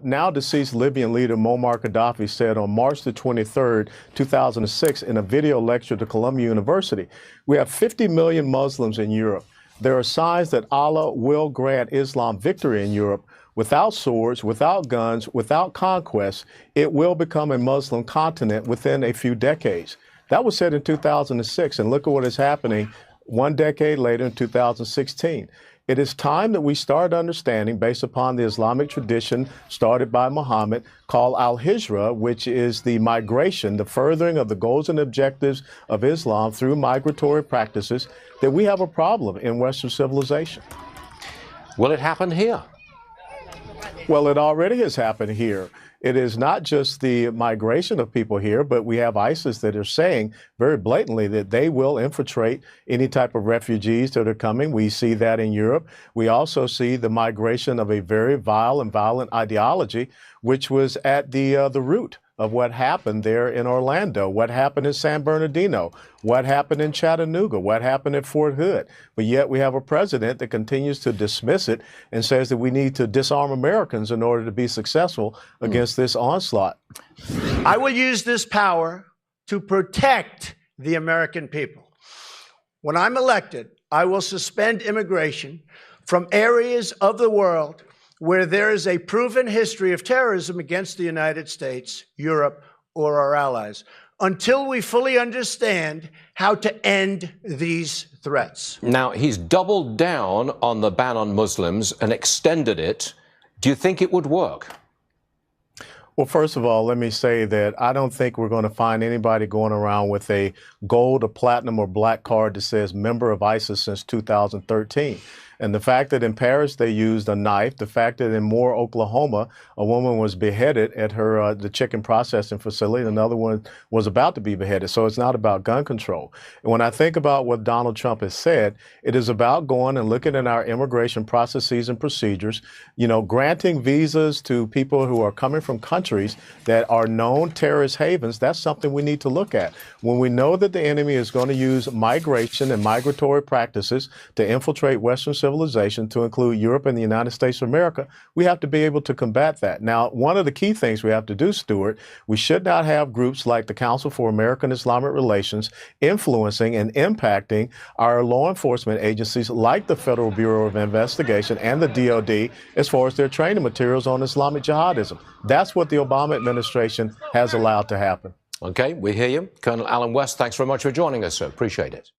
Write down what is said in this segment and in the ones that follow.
now deceased Libyan leader Muammar Gaddafi said on March the 23rd, 2006, in a video lecture to Columbia University, we have 50 million Muslims in Europe. There are signs that Allah will grant Islam victory in Europe. Without swords, without guns, without conquest, it will become a Muslim continent within a few decades. That was said in 2006, and look at what is happening 1 decade later in 2016. It is time that we start understanding, based upon the Islamic tradition started by Muhammad, called al-Hijra, which is the migration, the furthering of the goals and objectives of Islam through migratory practices, that we have a problem in Western civilization. Will it happen here? Well, it already has happened here. It is not just the migration of people here, but we have ISIS that are saying very blatantly that they will infiltrate any type of refugees that are coming. We see that in Europe. We also see the migration of a very vile and violent ideology, which was at the root of what happened there in Orlando, what happened in San Bernardino, what happened in Chattanooga, what happened at Fort Hood. But yet we have a president that continues to dismiss it and says that we need to disarm Americans in order to be successful against this onslaught. I will use this power to protect the American people. When I'm elected, I will suspend immigration from areas of the world where there is a proven history of terrorism against the United States, Europe, or our allies, until we fully understand how to end these threats. Now, he's doubled down on the ban on Muslims and extended it. Do you think it would work? Well, first of all, let me say that I don't think we're going to find anybody going around with a gold or platinum or black card that says member of ISIS since 2013. And the fact that in Paris they used a knife, the fact that in Moore, Oklahoma, a woman was beheaded at her the chicken processing facility, and another one was about to be beheaded. So it's not about gun control. And when I think about what Donald Trump has said, it is about going and looking at our immigration processes and procedures, you know, granting visas to people who are coming from countries that are known terrorist havens. That's something we need to look at. When we know that the enemy is going to use migration and migratory practices to infiltrate Western civilization, to include Europe and the United States of America, we have to be able to combat that. Now, one of the key things we have to do, Stuart, we should not have groups like the Council for American Islamic Relations influencing and impacting our law enforcement agencies like the Federal Bureau of Investigation and the DOD as far as their training materials on Islamic jihadism. That's what the Obama administration has allowed to happen. Okay, we hear you. Colonel Allen West, thanks very much for joining us, sir. Appreciate it.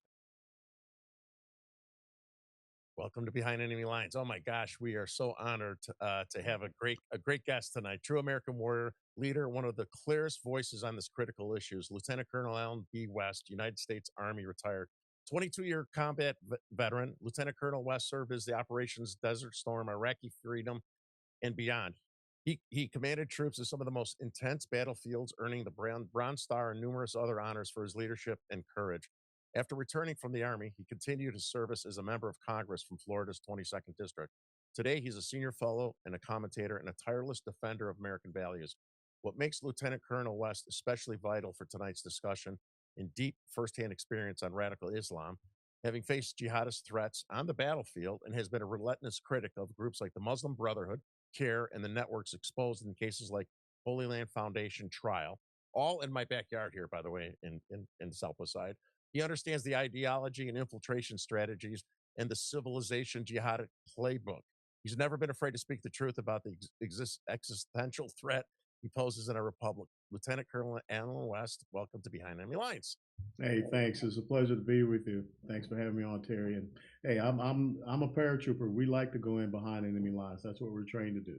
Welcome to Behind Enemy Lines. Oh my gosh, we are so honored to have a great guest tonight. True American warrior, leader, one of the clearest voices on this critical issues. Lieutenant Colonel Allen B. West, United States Army retired, 22-year combat veteran. Lieutenant Colonel West served as the Operations Desert Storm, Iraqi Freedom, and beyond. He commanded troops at some of the most intense battlefields, earning the Bronze Star and numerous other honors for his leadership and courage. After returning from the Army, he continued his service as a member of Congress from Florida's 22nd District. Today, he's a senior fellow and a commentator and a tireless defender of American values. What makes Lieutenant Colonel West especially vital for tonight's discussion in deep firsthand experience on radical Islam, having faced jihadist threats on the battlefield and has been a relentless critic of groups like the Muslim Brotherhood, CARE, and the networks exposed in cases like Holy Land Foundation trial, all in my backyard here, by the way, in the Southwest Side. He understands the ideology and infiltration strategies and the civilization jihadist playbook. He's never been afraid to speak the truth about the existential threat he poses in our republic. Lieutenant Colonel Allen West, welcome to Behind Enemy Lines. Hey, thanks. It's a pleasure to be with you. Thanks for having me on, Terry. And hey, I'm a paratrooper. We like to go in behind enemy lines. That's what we're trained to do.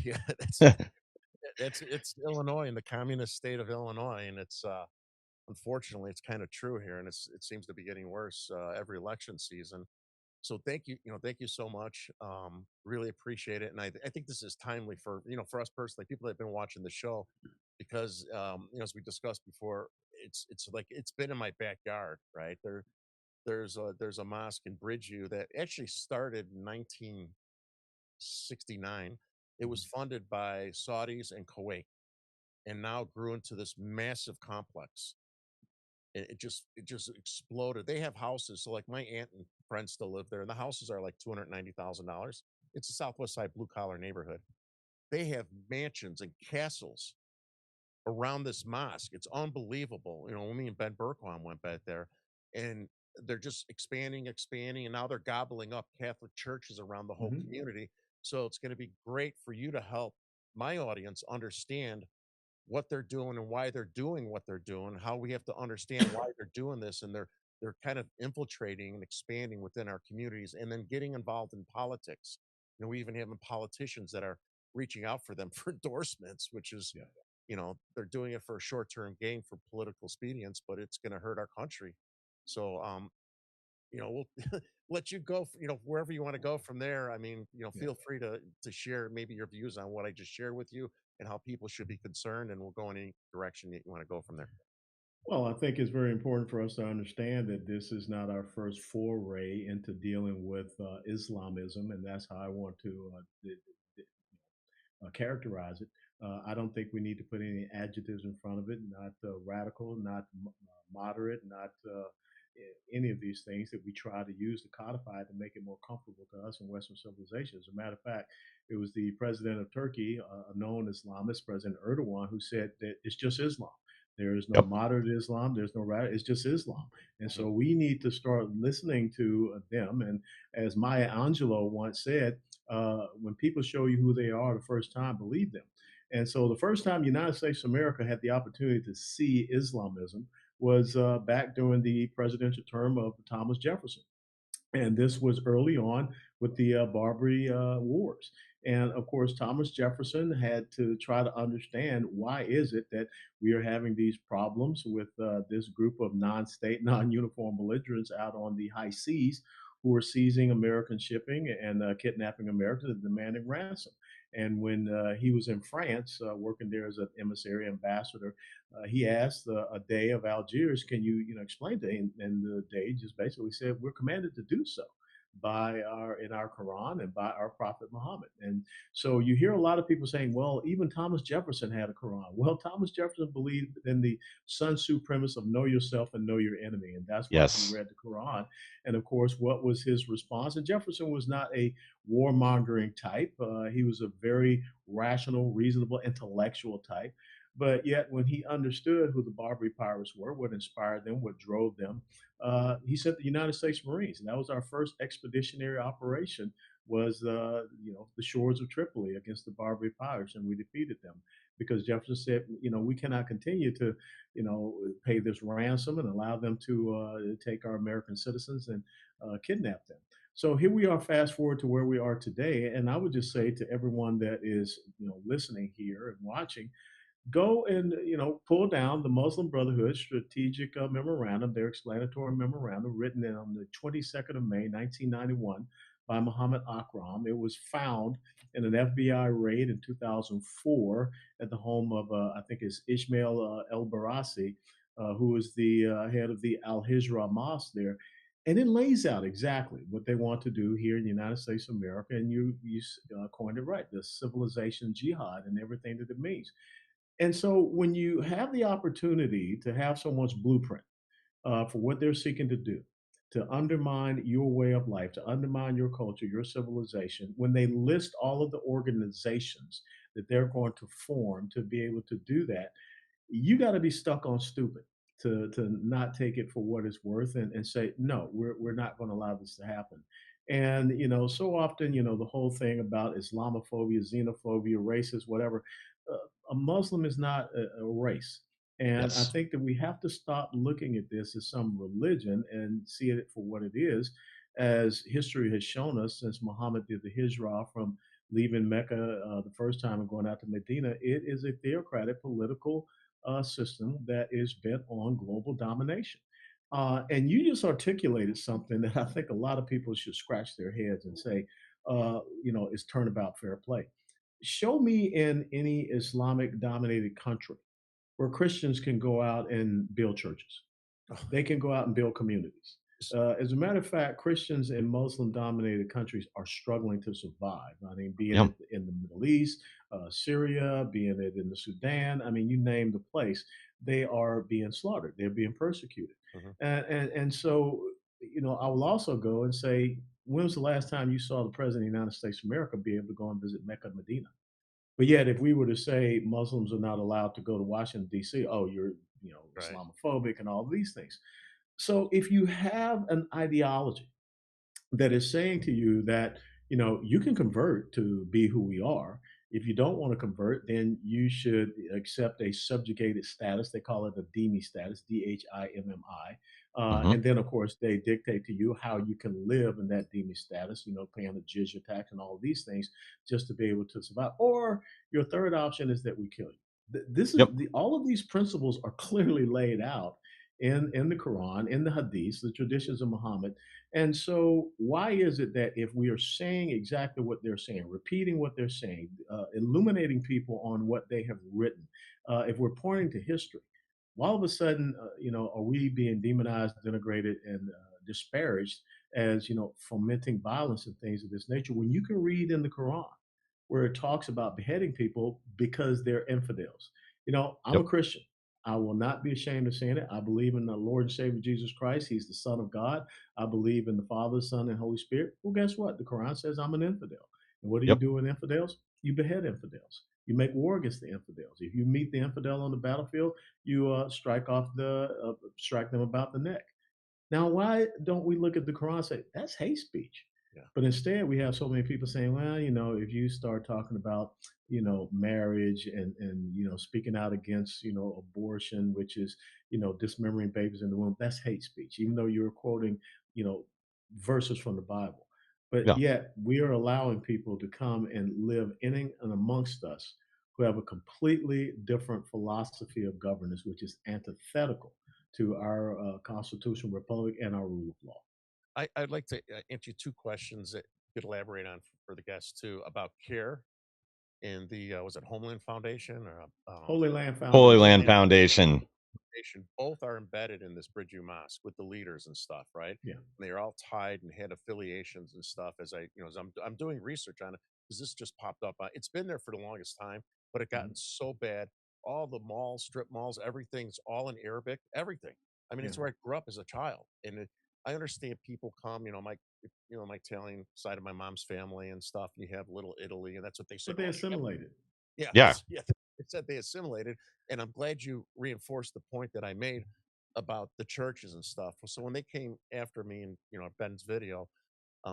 Yeah, it's Illinois, in the communist state of Illinois, and it's unfortunately it's kind of true here, and it seems to be getting worse every election season. So thank you so much. Really appreciate it, and I think this is timely for for us personally, people that have been watching the show, because as we discussed before, it's like it's been in my backyard, right? There's a mosque in Bridgeview that actually started in 1969. It was funded by Saudis and Kuwait, and now grew into this massive complex. It just exploded. They have houses. So like my aunt and friends still live there, and the houses are like $290,000. It's a Southwest Side blue collar neighborhood. they have mansions and castles around this mosque. It's unbelievable. You know, me and Ben Bergquam went back there, and they're just expanding, expanding, and now they're gobbling up Catholic churches around the whole Hmm. community. So it's going to be great for you to help my audience understand what they're doing and why they're doing what they're doing, how we have to understand why they're doing this, and they're kind of infiltrating and expanding within our communities and then getting involved in politics. You know, we even have politicians that are reaching out for them for endorsements, which is, Yeah. you know, they're doing it for a short-term gain for political expedience, but it's going to hurt our country. So, you know, we'll let you go, you know, wherever you want to go from there. I mean, you know, Yeah. feel free to share maybe your views on what I just shared with you and how people should be concerned, and we'll go in any direction that you want to go from there. Well, I think it's very important for us to understand that this is not our first foray into dealing with Islamism, and that's how I want to characterize it. I don't think we need to put any adjectives in front of it, not radical, not moderate, not any of these things that we try to use to codify it to make it more comfortable to us in Western civilization. As a matter of fact, it was the president of Turkey, a known Islamist, President Erdogan, who said that it's just Islam. There is no Yep. moderate Islam. There's no radical. It's just Islam. And Mhm. so we need to start listening to them. And as Maya Angelou once said, when people show you who they are the first time, believe them. And so the first time United States of America had the opportunity to see Islamism was back during the presidential term of Thomas Jefferson. And this was early on with the Barbary Wars. And of course, Thomas Jefferson had to try to understand why is it that we are having these problems with this group of non-state, non-uniform belligerents out on the high seas who are seizing American shipping and kidnapping Americans and demanding ransom. And when he was in France, working there as an emissary ambassador, he asked a day of Algiers, "Can you explain to?" And the day just basically said, "We're commanded to do so by our in our Quran and by our Prophet Muhammad." And so you hear a lot of people saying, "Well, even Thomas Jefferson had a Quran." Well, Thomas Jefferson believed in the Sun Tzu premise of know yourself and know your enemy, and that's why he Yes. read the Quran. And of course, what was his response? And Jefferson was not a warmongering type. He was a very rational, reasonable, intellectual type. But yet, when he understood who the Barbary pirates were, what inspired them, what drove them, he sent the United States Marines, and that was our first expeditionary operation. Was the shores of Tripoli against the Barbary pirates, and we defeated them because Jefferson said, we cannot continue to, pay this ransom and allow them to take our American citizens and kidnap them. So here we are, fast forward to where we are today, and I would just say to everyone that is, listening here and watching, go and pull down the Muslim Brotherhood Strategic Memorandum, their explanatory memorandum, written on the 22nd of May, 1991, by Muhammad Akram. It was found in an FBI raid in 2004 at the home of, I think it's Ishmael El Barassi, who was the head of the Al Hijra Mosque there. And it lays out exactly what they want to do here in the United States of America. And you coined it right, the civilization jihad and everything that it means. And so when you have the opportunity to have someone's blueprint for what they're seeking to do, to undermine your way of life, to undermine your culture, your civilization, when they list all of the organizations that they're going to form to be able to do that, you got to be stuck on stupid to not take it for what it's worth and say no, we're not going to allow this to happen. And so often the whole thing about Islamophobia, xenophobia, racist, whatever, uh, a Muslim is not a race. And I Yes. think that we have to stop looking at this as some religion and see it for what it is, as history has shown us since Muhammad did the hijrah from leaving Mecca the first time and going out to Medina. It is a theocratic political system that is bent on global domination. And you just articulated something that I think a lot of people should scratch their heads and say, is turnabout fair play. Show me in any Islamic dominated country where Christians can go out and build churches. They can go out and build communities. As a matter of fact, Christians in Muslim dominated countries are struggling to survive. I mean, being Yep. it in the Middle East, Syria, being it in the Sudan, I mean, you name the place, they are being slaughtered, they're being persecuted. Mhm. And so, I will also go and say, when was the last time you saw the President of the United States of America be able to go and visit Mecca and Medina? But yet, if we were to say Muslims are not allowed to go to Washington D.C., oh, you're Right. Islamophobic and all these things. So if you have an ideology that is saying to you that you can convert to be who we are. If you don't want to convert, then you should accept a subjugated status. They call it a dhimmi status, Dhimmi. Hmm. And then, of course, they dictate to you how you can live in that dhimmi status, paying the jizya tax and all of these things just to be able to survive. Or your third option is that we kill you. This is Yep. all of these principles are clearly laid out in the Quran, in the Hadiths, the traditions of Muhammad. And so, why is it that if we are saying exactly what they're saying, repeating what they're saying, illuminating people on what they have written, if we're pointing to history, why all of a sudden, are we being demonized, denigrated, and disparaged as fomenting violence and things of this nature? When you can read in the Quran where it talks about beheading people because they're infidels. I'm a Yep. Christian. I will not be ashamed of saying it. I believe in the Lord and Savior Jesus Christ. He's the Son of God. I believe in the Father, Son, and Holy Spirit. Well, guess what? The Quran says I'm an infidel. And what do you Yep. do with infidels? You behead infidels. You make war against the infidels. If you meet the infidel on the battlefield, you strike them about the neck. Now, why don't we look at the Quran and say that's hate speech? Yeah. But instead, we have so many people saying, well, if you start talking about, marriage and speaking out against, abortion, which is, dismembering babies in the womb, that's hate speech, even though you're quoting, you know, verses from the Bible. But Yeah. yet, we are allowing people to come and live in and amongst us who have a completely different philosophy of governance, which is antithetical to our constitutional republic and our rule of law. I'd like to answer you two questions that you could elaborate on for the guests too about care and the was it Homeland Foundation or Holy Land Holy Foundation. Land Homeland Foundation. Foundation? Both are embedded in this Bridgeview Mosque with the leaders and stuff, right? Yeah. And they're all tied and had affiliations and stuff. As I'm doing research on it because this just popped up. It's been there for the longest time, but it gotten Mhm. so bad. All the malls, strip malls, everything's all in Arabic. Everything. I mean, Yeah. it's where I grew up as a child, and I understand people come. My Italian side of my mom's family and stuff. You have Little Italy, and that's what they say. But they Oh, assimilated. yeah, Yeah. yeah. It said they assimilated, and I'm glad you reinforced the point that I made about the churches and stuff. So when they came after me in Ben's video,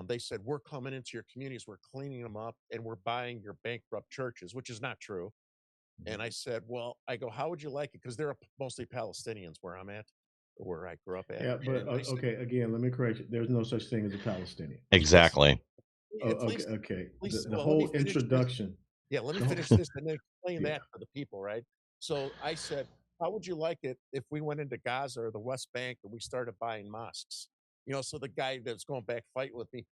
they said we're coming into your communities, we're cleaning them up, and we're buying your bankrupt churches, which is not true. Mhm. And I said, well, I go, how would you like it? Because they're mostly Palestinians where I'm at, where I grew up at, Yeah, but and I said, okay, again, let me correct you. There's no such thing as a Palestinian. yes, Exactly. Oh, at okay, least, okay. The well, let me whole finish this. introduction. Yeah, let me The whole, finish this and then explain yeah. that to the people, right? So I said, how would you like it if we went into Gaza or the West Bank and we started buying mosques? So the guy that's going back fighting with me,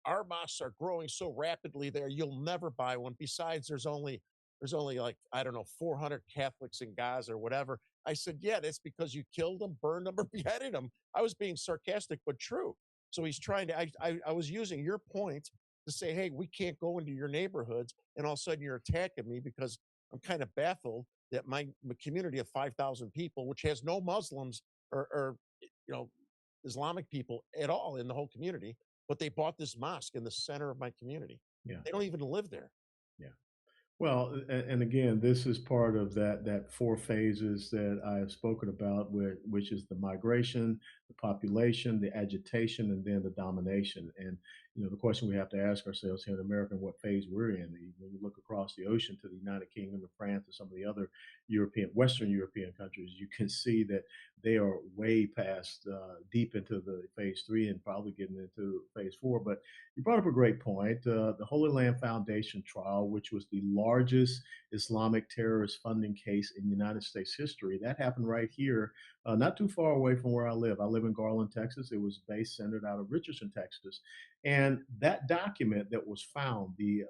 our mosques are growing so rapidly there, you'll never buy one. Besides, there's only like, I don't know, 400 Catholics in Gaza or whatever. I said, yeah, that's because you killed them, burned them, or beheaded them. I was being sarcastic, but true. So he's trying to, I was using your point to say, hey, we can't go into your neighborhoods, and all of a sudden you're attacking me because I'm kind of baffled that my community of 5,000 people, which has no Muslims or you know Islamic people at all in the whole community, but they bought this mosque in the center of my community. Yeah. They don't even live there. Yeah. Well, and again, this is part of that four phases that I have spoken about, which is the migration, the population, the agitation, and then the domination. And the question we have to ask ourselves here in America, what phase we're in. When you look across the ocean to the United Kingdom and France and some of the other Western European countries, you can see that they are way past deep into the phase three and probably getting into phase four. But you brought up a great point. The Holy Land Foundation trial, which was the largest Islamic terrorist funding case in United States history, that happened right here, not too far away from where I live. I live in Garland, Texas. It was based centered out of Richardson, Texas. And that document that was found, the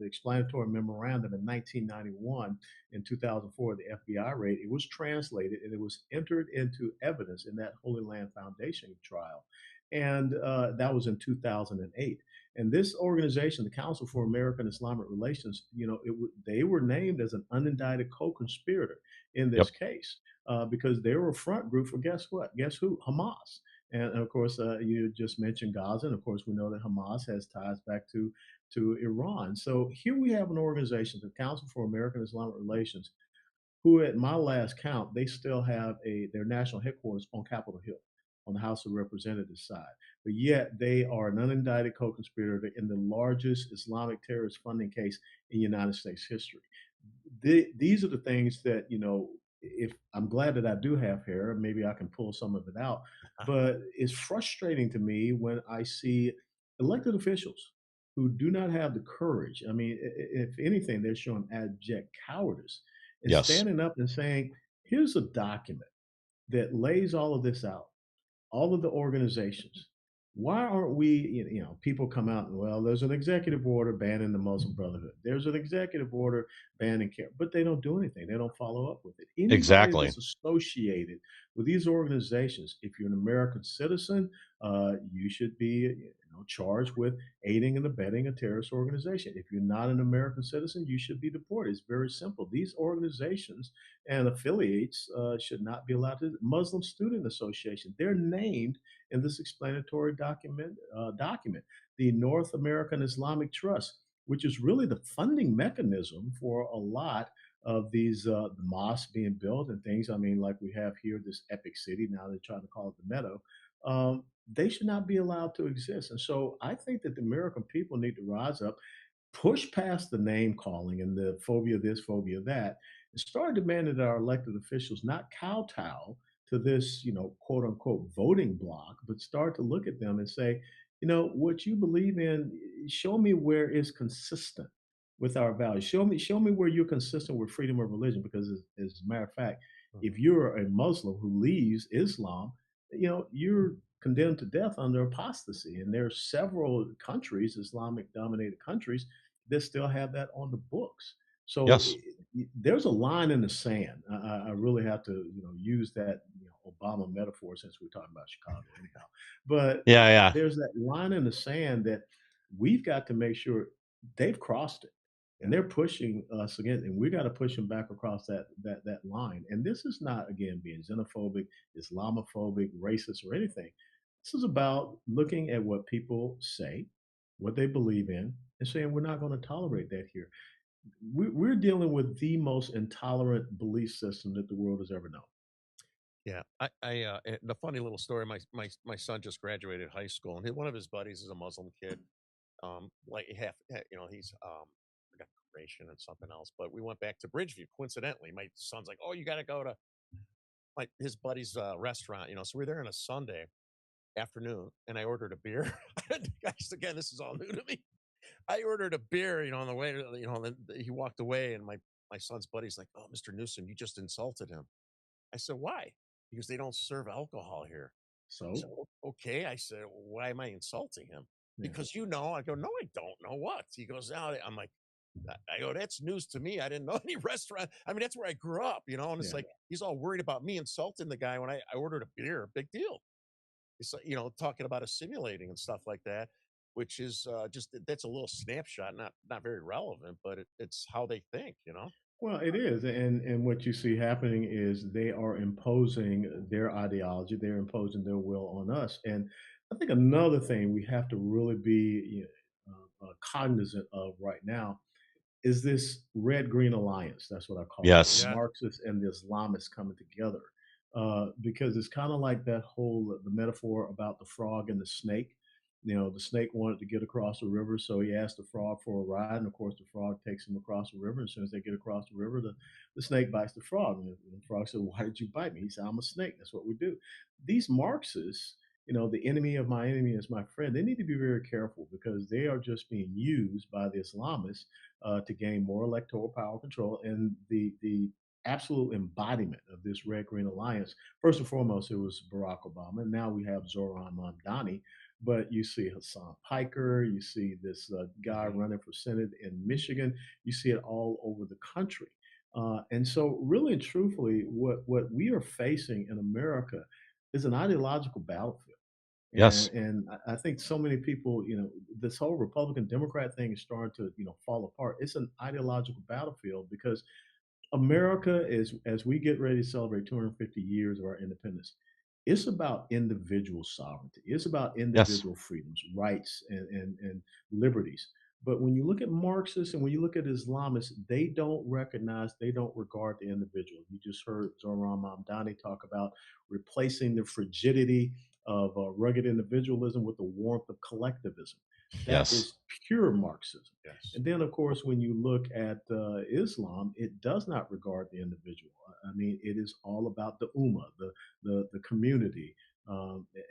explanatory memorandum in 1991 in 2004, the FBI raid, it was translated and it was entered into evidence in that Holy Land Foundation trial. And that was in 2008. And this organization, the Council for American Islamic Relations, they were named as an unindicted co-conspirator in this Yep. case because they were a front group for guess what? Guess who? Hamas. And of course, you just mentioned Gaza, and of course, we know that Hamas has ties back to Iran. So here we have an organization, the Council for American Islamic Relations, who at my last count, they still have their national headquarters on Capitol Hill, on the House of Representatives side. But yet they are an unindicted co-conspirator in the largest Islamic terrorist funding case in United States history. These are the things that, if I'm glad that I do have hair, maybe I can pull some of it out. But it's frustrating to me when I see elected officials who do not have the courage. I mean, if anything, they're showing abject cowardice and Yes. standing up and saying, here's a document that lays all of this out, all of the organizations. Why aren't we, people come out and, well, there's an executive order banning the Muslim Brotherhood. There's an executive order banning care, but they don't do anything. They don't follow up with it. Anybody Exactly. that's associated with these organizations, if you're an American citizen, you should be, charged with aiding and abetting a terrorist organization. If you're not an American citizen, you should be deported. It's very simple. These organizations and affiliates should not be allowed to. Muslim Student Association, they're named in this explanatory document. The North American Islamic Trust, which is really the funding mechanism for a lot of these mosques being built and things. I mean, like we have here, this epic city. Now they're trying to call it the Meadow. They should not be allowed to exist. And so I think that the American people need to rise up, push past the name calling and the phobia this, phobia that, and start demanding that our elected officials not kowtow to this, quote unquote voting block, but start to look at them and say, what you believe in, show me where it's consistent with our values. Show me where you're consistent with freedom of religion. Because as a matter of fact, if you're a Muslim who leaves Islam, you're condemned to death under apostasy. And there are several countries, Islamic dominated countries, that still have that on the books. So Yes. there's a line in the sand. I really have to, use that Obama metaphor since we're talking about Chicago anyhow. But Yeah, yeah. there's that line in the sand that we've got to make sure they've crossed it, and they're pushing us again, and we got to push them back across that line. And this is not, again, being xenophobic, Islamophobic, racist, or anything. This is about looking at what people say, what they believe in, and saying we're not going to tolerate that here. We're dealing with the most intolerant belief system that the world has ever known. Yeah, the funny little story. My son just graduated high school, and one of his buddies is a Muslim kid. Like he's I got Croatian and something else. But we went back to Bridgeview. Coincidentally, my son's like, "Oh, you got to go to his buddy's restaurant." So we're there on a Sunday afternoon, and I ordered a beer. Guys, again, this is all new to me. I ordered a beer, on the way to, then he walked away, and my son's buddy's like, "Oh, Mr. Newsom, you just insulted him." I said, "Why?" Because they don't serve alcohol here. I said, So, Okay. I said, "Why am I insulting him?" yeah, Because I go, "No, I don't know what." He goes, "Now," I'm like, I go, "That's news to me. I didn't know any restaurant." I mean, that's where I grew up, and it's yeah. like he's all worried about me insulting the guy when I ordered a beer. Big deal. It's like, talking about assimilating and stuff like that, which is just that's a little snapshot, not very relevant, but it's how they think. Well, it is, and what you see happening is they are imposing their ideology, they're imposing their will on us. And I think another thing we have to really be cognizant of right now is this red green alliance. That's what I call it. The Yes. Yeah. Marxists and the Islamists coming together. Because it's kind of like that whole the metaphor about the frog and the snake. The snake wanted to get across the river, so he asked the frog for a ride, and of course, the frog takes him across the river. As soon as they get across the river, the snake bites the frog, and the frog said, "Why did you bite me?" He said, "I'm a snake. That's what we do." These Marxists, the enemy of my enemy is my friend. They need to be very careful because they are just being used by the Islamists to gain more electoral power control. And the absolute embodiment of this Red Green Alliance, first and foremost, it was Barack Obama. And now we have Zoran Mamdani. But you see Hassan Piker, you see this guy running for Senate in Michigan, you see it all over the country. And so, really and truthfully, what we are facing in America is an ideological battlefield. And Yes. and I think so many people, this whole Republican Democrat thing is starting to, fall apart. It's an ideological battlefield because America is, as we get ready to celebrate 250 years of our independence, It's about individual sovereignty. It's about Yes. individual freedoms, rights, and liberties. But when you look at Marxists and when you look at Islamists, they don't recognize, they don't regard the individual. You just heard Zoran Mamdani talk about replacing the frigidity of rugged individualism with the warmth of collectivism. That Yes. is pure Marxism. Yes. And then, of course, when you look at Islam, it does not regard the individual. I mean, it is all about the ummah, the community.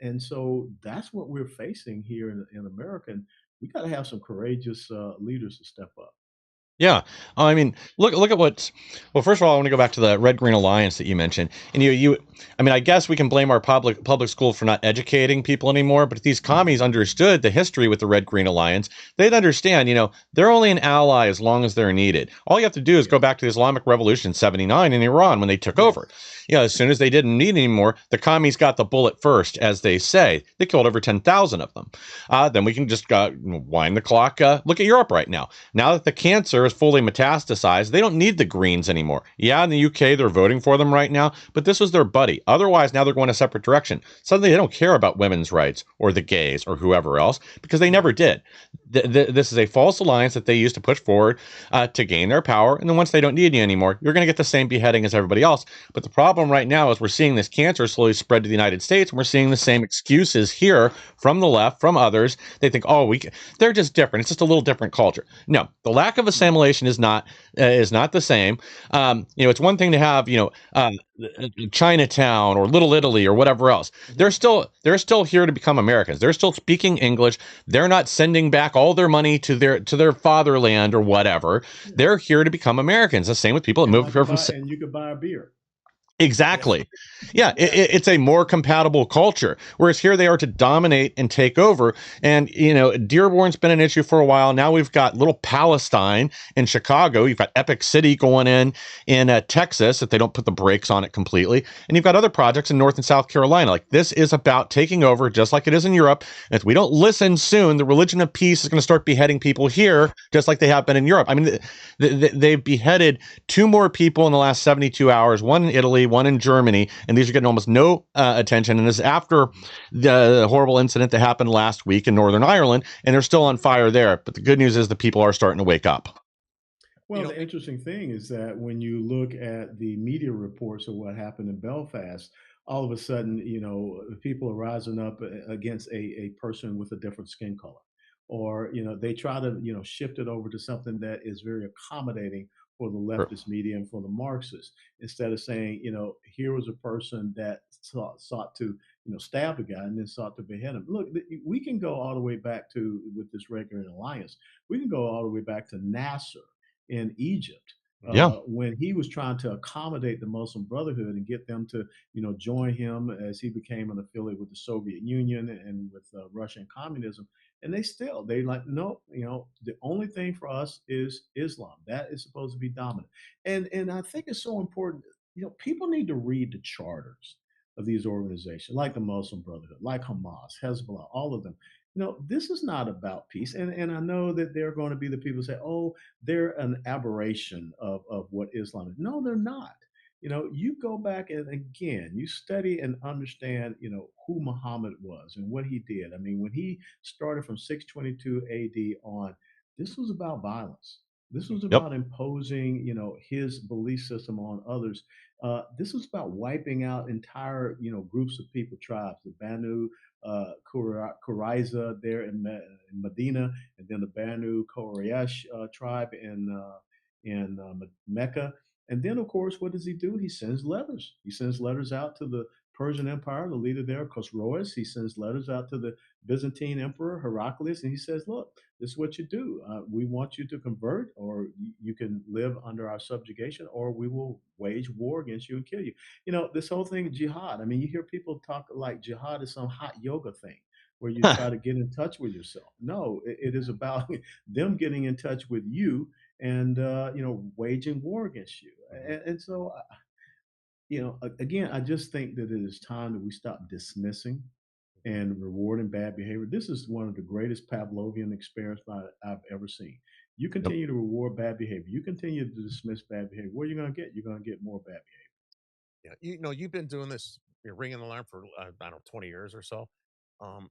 And so that's what we're facing here in America. And we got to have some courageous leaders to step up. Yeah. I mean, look at what's well, first of all, I want to go back to the Red Green Alliance that you mentioned. And I mean, I guess we can blame our public school for not educating people anymore, but if these commies understood the history with the Red Green Alliance, they'd understand, they're only an ally as long as they're needed. All you have to do is go back to the Islamic Revolution in 79 in Iran when they took over. As soon as they didn't need anymore, the commies got the bullet first, as they say. They killed over 10,000 of them. Then we can just wind the clock. Look at Europe right now. Now that the cancer is fully metastasized, they don't need the Greens anymore. Yeah, in the UK, they're voting for them right now, but this was their buddy. Otherwise, now they're going a separate direction. Suddenly, they don't care about women's rights or the gays or whoever else because they never did. This is a false alliance that they used to push forward to gain their power. And then once they don't need you anymore, you're going to get the same beheading as everybody else. But the problem right now is we're seeing this cancer slowly spread to the United States. And we're seeing the same excuses here from the left, from others. They think, they're just different. It's just a little different culture. No, the lack of assimilation is not the same. It's one thing to have Chinatown or Little Italy or whatever else. They're still here to become Americans. They're still speaking English. They're not sending back all their money to their fatherland or whatever. They're here to become Americans. The same with people that move here from. And you could buy a beer. Exactly. Yeah, it's a more compatible culture. Whereas here they are to dominate and take over. And, Dearborn's been an issue for a while. Now we've got little Palestine in Chicago. You've got Epic City going in Texas if they don't put the brakes on it completely. And you've got other projects in North and South Carolina. Like this is about taking over just like it is in Europe. And if we don't listen soon, the religion of peace is going to start beheading people here just like they have been in Europe. I mean, they've beheaded 2 more people in the last 72 hours, one in Italy, one in Germany, and these are getting almost no attention. And this is after the horrible incident that happened last week in Northern Ireland, and they're still on fire there. But the good news is the people are starting to wake up. Well, the interesting thing is that when you look at the media reports of what happened in Belfast, all of a sudden, people are rising up against a person with a different skin color. Or, they try to, shift it over to something that is very accommodating for the Sure. leftist media and for the Marxists, instead of saying, here was a person that sought to, stab a guy and then sought to behead him. Look, we can go all the way back to, with this Red Green Alliance, we can go all the way back to Nasser in Egypt. Yeah. When he was trying to accommodate the Muslim Brotherhood and get them to, join him as he became an affiliate with the Soviet Union and with Russian communism, and they like, no, the only thing for us is Islam. That is supposed to be dominant. And I think it's so important. People need to read the charters of these organizations, like the Muslim Brotherhood, like Hamas, Hezbollah, all of them. This is not about peace. And I know that there are going to be the people who say, oh, they're an aberration of what Islam is. No, they're not. You go back and again, you study and understand, who Muhammad was and what he did. I mean, when he started from 622 AD on, this was about violence. This was Yep. about imposing, his belief system on others. This was about wiping out entire, groups of people, tribes, the Banu Qurayza there in Medina, and then the Banu Quraysh tribe in Mecca. And then, of course, what does he do? He sends letters. He sends letters out to the Persian Empire, the leader there, Khosroes. He sends letters out to the Byzantine Emperor, Heraclius, and he says, look, this is what you do. We want you to convert, or you can live under our subjugation, or we will wage war against you and kill you. This whole thing, jihad. I mean, you hear people talk like jihad is some hot yoga thing where you try to get in touch with yourself. No, it is about them getting in touch with you and waging war against you. And so, again, I just think that it is time that we stop dismissing and rewarding bad behavior. This is one of the greatest Pavlovian experiments I've ever seen. You Yep. continue to reward bad behavior. You continue to dismiss bad behavior. What are you going to get? You're going to get more bad behavior. Yeah, you've been doing this ringing the alarm for I don't know 20 years or so.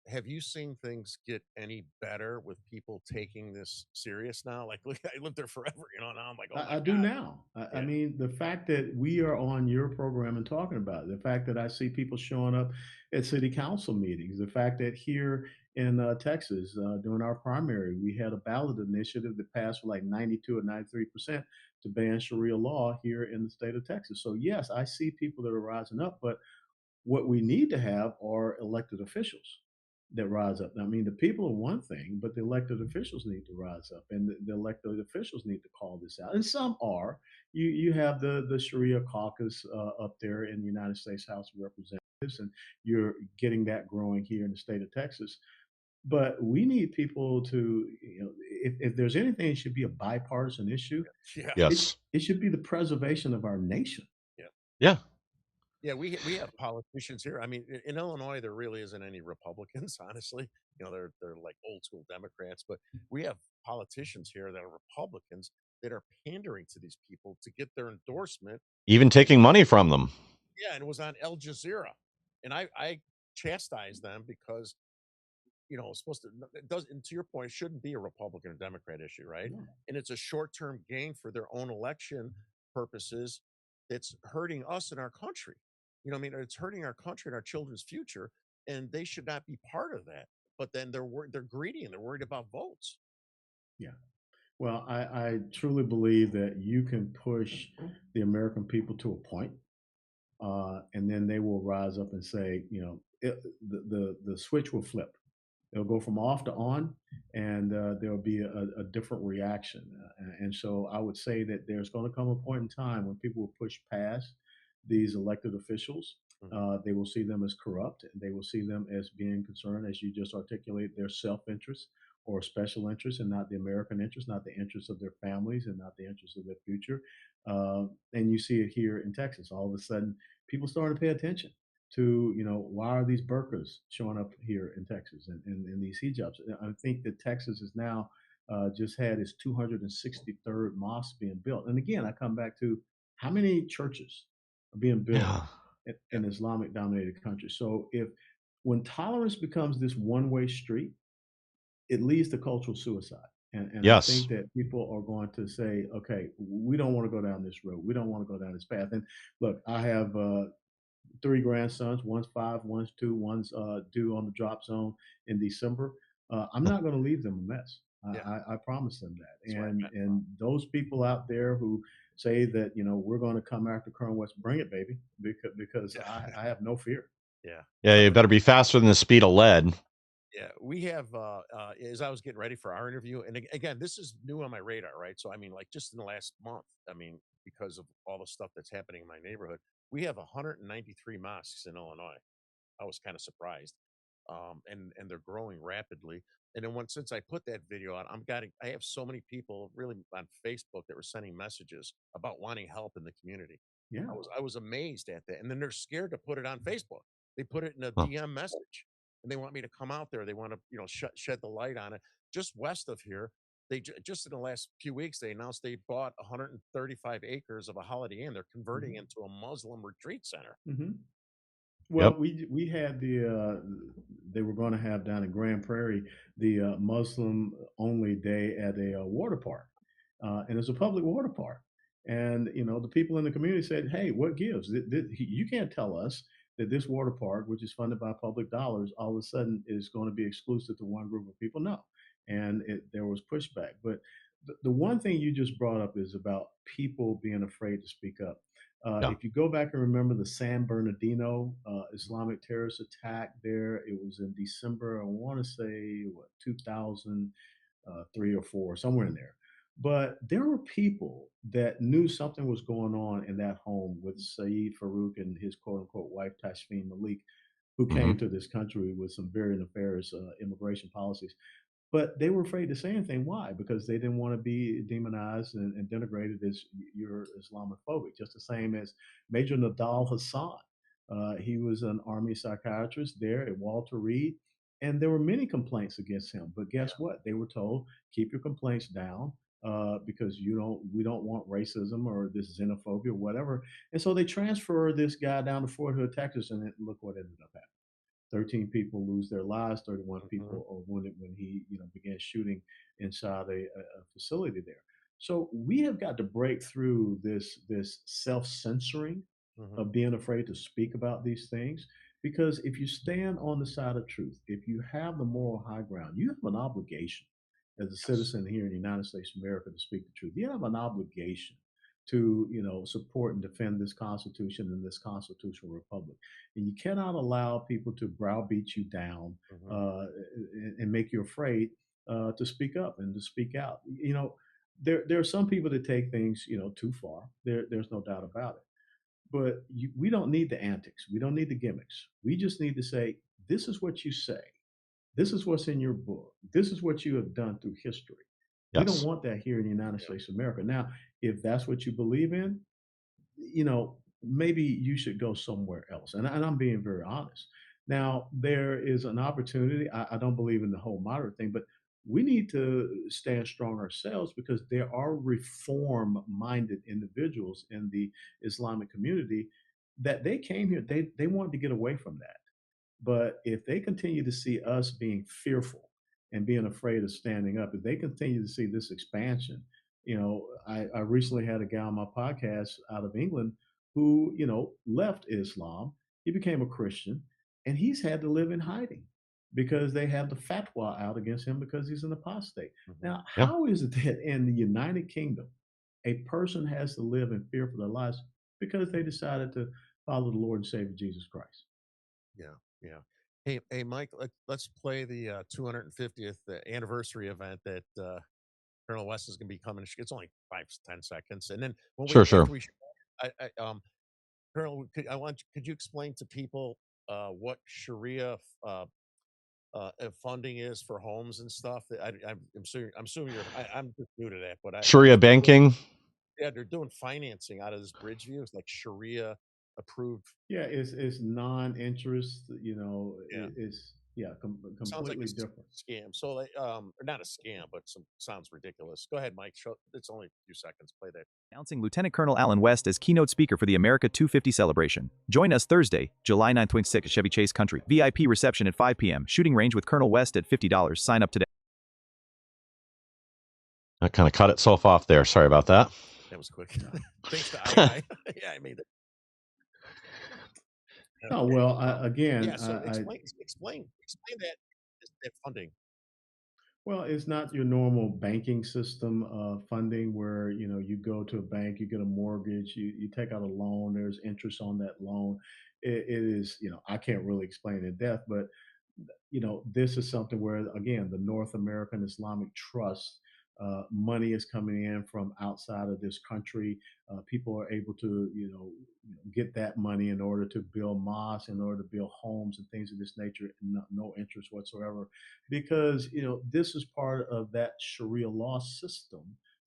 Have you seen things get any better with people taking this serious now? Like, look, I lived there forever, now I'm like, oh my I do god, now. I yeah, mean, the fact that we are on your program and talking about it, the fact that I see people showing up at city council meetings, the fact that here in Texas, during our primary, we had a ballot initiative that passed for like 92 or 93% to ban Sharia law here in the state of Texas. So, yes, I see people that are rising up, but what we need to have are elected officials that rise up. I mean, the people are one thing, but the elected officials need to rise up, and the elected officials need to call this out. And some are. You have the Sharia caucus up there in the United States House of Representatives, and you're getting that growing here in the state of Texas. But we need people to, if there's anything, it should be a bipartisan issue. yeah, Yes. It should be the preservation of our nation. yeah. Yeah. Yeah, we have politicians here. I mean, in Illinois, there really isn't any Republicans, honestly. They're like old school Democrats, but we have politicians here that are Republicans that are pandering to these people to get their endorsement. Even taking money from them. Yeah, and it was on Al Jazeera, and I chastised them because it's supposed to it does. And to your point, it shouldn't be a Republican or Democrat issue, right? Yeah. And it's a short term gain for their own election purposes. It's hurting us in our country. I mean, it's hurting our country and our children's future, and they should not be part of that. But then they're greedy and they're worried about votes. Yeah. Well, I truly believe that you can push the American people to a point, and then they will rise up and say, the switch will flip. It'll go from off to on, and there'll be a different reaction. And so I would say that there's going to come a point in time when people will push past these elected officials. Mhm. They will see them as corrupt, and they will see them as being concerned, as you just articulated, their self-interest or special interest, and not the American interest, not the interests of their families, and not the interests of their future. And you see it here in Texas. All of a sudden, people starting to pay attention to, why are these burqas showing up here in Texas, and these hijabs. I think that Texas has now just had its 263rd mosque being built. And again, I come back to how many churches are being built Yeah. in Islamic dominated countries. So when tolerance becomes this one-way street, it leads to cultural suicide. And I Yes. think that people are going to say, okay, we don't want to go down this road. We don't want to go down this path. And look, I have three grandsons. One's 5, one's 2, one's due on the drop zone in December. I'm not going to leave them a mess. Yeah, I promise them that. that's what I meant. And those people out there who say that we're going to come after Colonel West, bring it, baby, because Yeah, I have no fear. yeah. Yeah, you better be faster than the speed of lead. Yeah, we have as I was getting ready for our interview, and again, this is new on my radar, right? So I mean, like just in the last month, I mean, because of all the stuff that's happening in my neighborhood, we have 193 mosques in Illinois. I was kind of surprised, and they're growing rapidly. And then since I put that video out, I have so many people really on Facebook that were sending messages about wanting help in the community. Yeah. I was amazed at that, and then they're scared to put it on Facebook. They put it in a Huh. DM message, and they want me to come out there. They want to shed the light on it. Just west of here, just in the last few weeks they announced they bought 135 acres of a Holiday Inn. They're converting Mhm. into a Muslim retreat center. Mhm. Well, Yep. we had they were going to have down in Grand Prairie the Muslim only day at a water park, and it's a public water park. And the people in the community said, "Hey, what gives? You can't tell us that this water park, which is funded by public dollars, all of a sudden is going to be exclusive to one group of people." No, and there was pushback. But the one thing you just brought up is about people being afraid to speak up. Yeah. If you go back and remember the San Bernardino Islamic terrorist attack there, it was in December, I want to say, 2003 or 4, somewhere in there. But there were people that knew something was going on in that home with Saeed Farouk and his quote unquote wife, Tashfeen Malik, who Hmm. came to this country with some very nefarious immigration policies. But they were afraid to say anything. Why? Because they didn't want to be demonized and denigrated as you're Islamophobic. Just the same as Major Nadal Hassan. He was an army psychiatrist there at Walter Reed, and there were many complaints against him. But guess what? They were told, keep your complaints down. because we don't want racism or this xenophobia or whatever. And so they transfer this guy down to Fort Hood, Texas, and look what ended up happening. 13 people lose their lives, 31 Mhm. people are wounded when he, began shooting inside a facility there. So we have got to break through this self-censoring Mhm. of being afraid to speak about these things. Because if you stand on the side of truth, if you have the moral high ground, you have an obligation as a Yes. citizen here in the United States of America to speak the truth. You have an obligation to, support and defend this Constitution and this constitutional republic. And you cannot allow people to browbeat you down Mhm. and make you afraid to speak up and to speak out. There are some people that take things, too far. There's no doubt about it. But we don't need the antics. We don't need the gimmicks. We just need to say, this is what you say. This is what's in your book. This is what you have done through history. We don't Yes. want that here in the United Yeah. States of America. Now, if that's what you believe in, maybe you should go somewhere else. And I'm being very honest. Now, there is an opportunity. I don't believe in the whole moderate thing, but we need to stand strong ourselves because there are reform minded individuals in the Islamic community that they came here, they wanted to get away from that. But if they continue to see us being fearful and being afraid of standing up, if they continue to see this expansion, I recently had a guy on my podcast out of England who, left Islam. He became a Christian and he's had to live in hiding because they have the fatwa out against him because he's an apostate. Mhm. Now, Yeah. how is it that in the United Kingdom, a person has to live in fear for their lives because they decided to follow the Lord and Savior Jesus Christ? Yeah. Yeah. Hey, Mike. Let's play the 250th anniversary event that Colonel West is going to be coming. It's only 5 to 10 seconds, and then when we Sure. Sure. after we, Colonel, could you explain to people what Sharia funding is for homes and stuff? I'm assuming I'm just new to that, but Sharia they're doing, banking. yeah, they're doing financing out of this bridge view. It's like Sharia approved. Yeah, it's non-interest, Yeah, it's yeah, sounds like completely different. a scam. So like, or not a scam, but sounds ridiculous. Go ahead, Mike. It's only a few seconds. Play that. Announcing Lieutenant Colonel Allen West as keynote speaker for the America 250 celebration. Join us Thursday, July 9th, at Chevy Chase Country. VIP reception at 5 p.m. Shooting range with Colonel West at $50. Sign up today. That kind of cut itself off there. Sorry about that. That was quick. Thanks to I. Yeah, I made it. Oh, Okay. well, again, Yeah. So explain that funding. well, it's not your normal banking system funding where, you go to a bank, you get a mortgage, you take out a loan, there's interest on that loan. It is, I can't really explain it in depth, but this is something where, again, the North American Islamic Trust money is coming in from outside of this country. People are able to, get that money in order to build mosques, in order to build homes and things of this nature, no interest whatsoever, because this is part of that Sharia law system,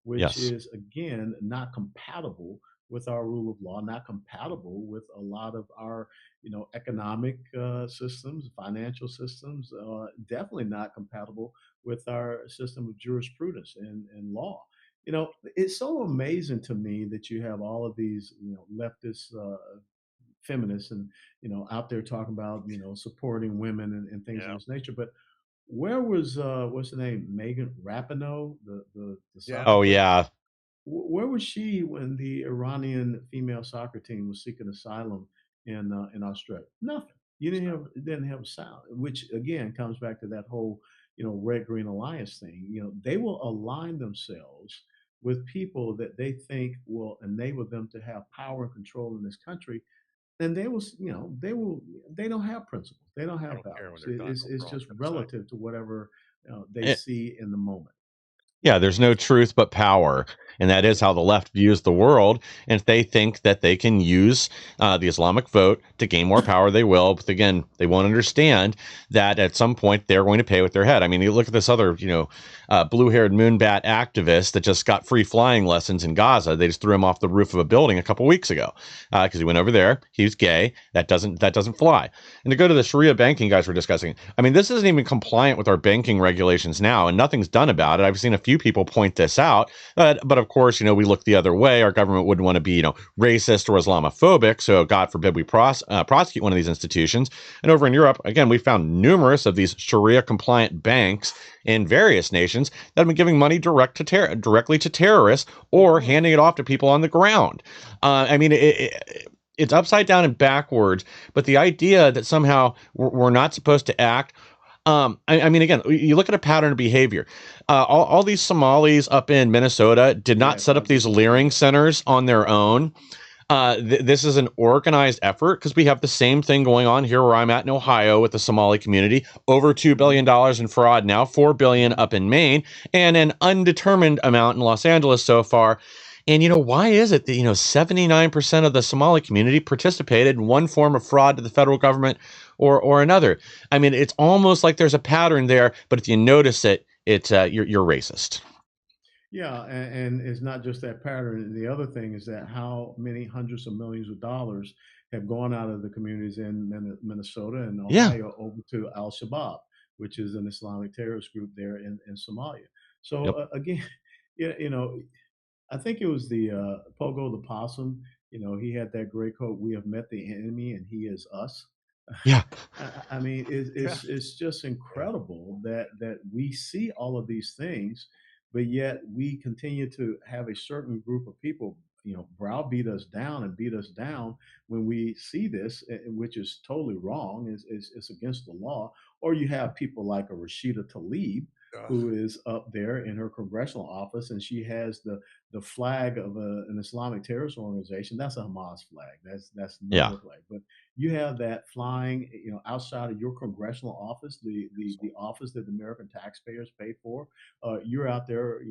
which Yes. is again not compatible with our rule of law, not compatible with a lot of our economic systems, financial systems, definitely not compatible with our system of jurisprudence and law. It's so amazing to me that you have all of these, leftist feminists and, out there talking about, supporting women and things of Yeah. this nature. But where was, what's the name? Megan Rapinoe, the Yeah. soccer Oh player? yeah. Where was she when the Iranian female soccer team was seeking asylum in Australia? Nothing. You didn't have a sound, which again comes back to that whole red green alliance thing. They will align themselves with people that they think will enable them to have power and control in this country, and they don't have principles. They don't I have don't care when values. they're done. It's Overall, just for the side. relative to whatever they Eh, see in the moment. Yeah, there's no truth but power. And that is how the left views the world. And if they think that they can use the Islamic vote to gain more power, they will. But again, they won't understand that at some point they're going to pay with their head. I mean, you look at this other, blue-haired moonbat activist that just got free flying lessons in Gaza. They just threw him off the roof of a building a couple weeks ago because he went over there. He was gay. That doesn't fly. And to go to the Sharia banking guys we're discussing, I mean, this isn't even compliant with our banking regulations now, and nothing's done about it. I've seen a few people point this out. But of course, we look the other way. Our government wouldn't want to be, racist or Islamophobic. So God forbid we prosecute one of these institutions. And over in Europe, again, we found numerous of these Sharia compliant banks in various nations that have been giving money directly to terrorists or handing it off to people on the ground. It's upside down and backwards, but the idea that somehow we're not supposed to act. Again, you look at a pattern of behavior. All these Somalis up in Minnesota did not set up these leering centers on their own. This is an organized effort because we have the same thing going on here where I'm at in Ohio with the Somali community. Over $2 billion in fraud now, $4 billion up in Maine, and an undetermined amount in Los Angeles so far. And why is it that 79% of the Somali community participated in one form of fraud to the federal government or another? I mean, it's almost like there's a pattern there, but if you notice it, it's you're racist. Yeah, and it's not just that pattern. The other thing is that how many hundreds of millions of dollars have gone out of the communities in Minnesota and Yeah. Ohio over to Al Shabaab, which is an Islamic terrorist group there in Somalia. So Yep. again, yeah, I think it was the Pogo the possum. He had that great quote: "We have met the enemy, and he is us." Yeah. I mean, it's just incredible that we see all of these things, but yet we continue to have a certain group of people, browbeat us down and beat us down when we see this, which is totally wrong. It's against the law. Or you have people like a Rashida Tlaib, who is up there in her congressional office, and she has the flag of an Islamic terrorist organization. That's a Hamas flag. That's not Yeah. her flag. But you have that flying, outside of your congressional office, the office that the American taxpayers pay for. You're out there,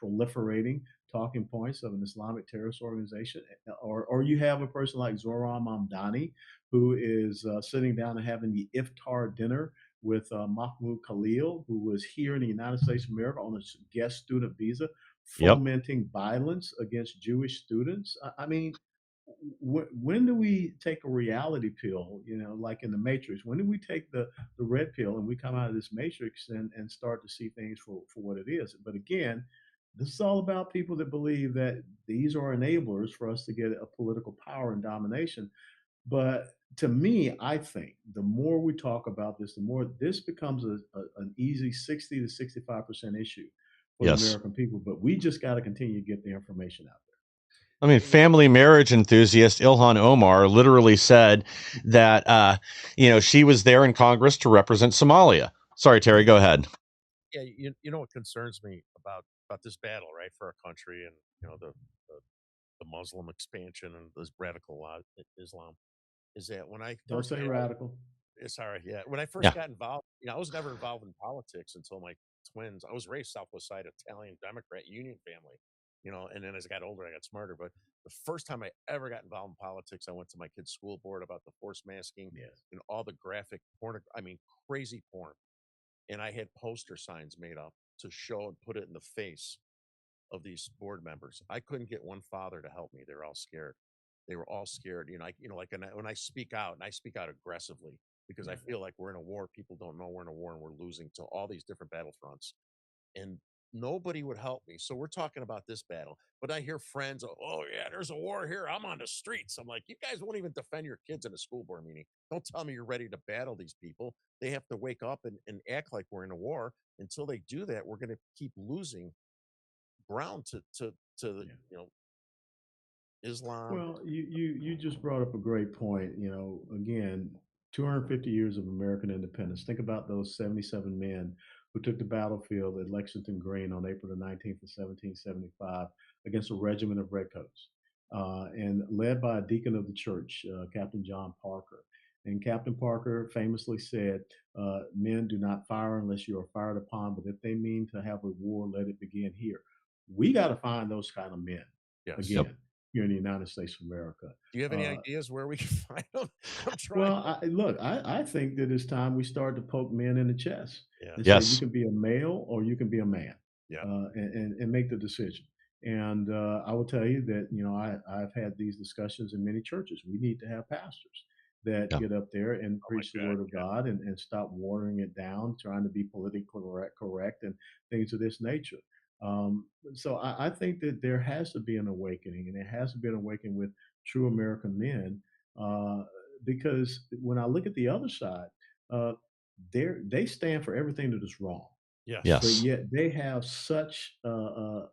proliferating talking points of an Islamic terrorist organization, or you have a person like Zohran Mamdani, who is sitting down and having the iftar dinner with Mahmoud Khalil, who was here in the United States of America on a guest student visa, Yep. fomenting violence against Jewish students. I mean, when do we take a reality pill, like in the Matrix? When do we take the red pill and we come out of this matrix and start to see things for what it is? But again, this is all about people that believe that these are enablers for us to get a political power and domination. But to me, I think the more we talk about this, the more this becomes an easy 60 to 65% issue for the Yes. American people. But we just got to continue to get the information out there. I mean, family marriage enthusiast Ilhan Omar literally said that, she was there in Congress to represent Somalia. Sorry, Terry, go ahead. Yeah, you know what concerns me about this battle, right, for our country and the Muslim expansion and this radical Islam is that when I Don't first say got radical. sorry, yeah, when I first Yeah. got involved, I was never involved in politics until my twins. I was raised Southwest Side Italian Democrat Union family, and then as I got older, I got smarter. But the first time I ever got involved in politics, I went to my kid's school board about the forced masking Yes. and all the graphic porn. I mean, crazy porn, and I had poster signs made up to show and put it in the face of these board members. I couldn't get one father to help me. They were all scared. They were all scared. When I speak out, and I speak out aggressively because I feel like we're in a war. People don't know we're in a war and we're losing to all these different battlefronts. And nobody would help me. So we're talking about this battle. But I hear friends, oh, yeah, there's a war here. I'm on the streets. I'm like, you guys won't even defend your kids in a school board meeting. Don't tell me you're ready to battle these people. They have to wake up and act like we're in a war. Until they do that, we're going to keep losing ground to Yeah. Islam. Well, you just brought up a great point. Again, 250 years of American independence. Think about those 77 men who took the battlefield at Lexington Green on April the 19th of 1775 against a regiment of redcoats, and led by a deacon of the church, Captain John Parker. And Captain Parker famously said, "Men do not fire unless you are fired upon, but if they mean to have a war, let it begin here." We got to find those kind of men Yes. Yep. again here in the United States of America. Do you have any Uh, ideas where we can find them? I'm trying. well, I think that it's time we start to poke men in the chest Yeah. and say you Yes. can be a male or you can be a man, Yeah. and make the decision. And I will tell you that I've had these discussions in many churches. We need to have pastors that Yeah. get up there and Oh my preach the God. word of God and stop watering it down, trying to be politically correct and things of this nature. So I think that there has to be an awakening, and it has to be an awakening with true American men, uh, because when I look at the other side, uh, they stand for everything that is wrong, Yes. but Yes. yet they have such a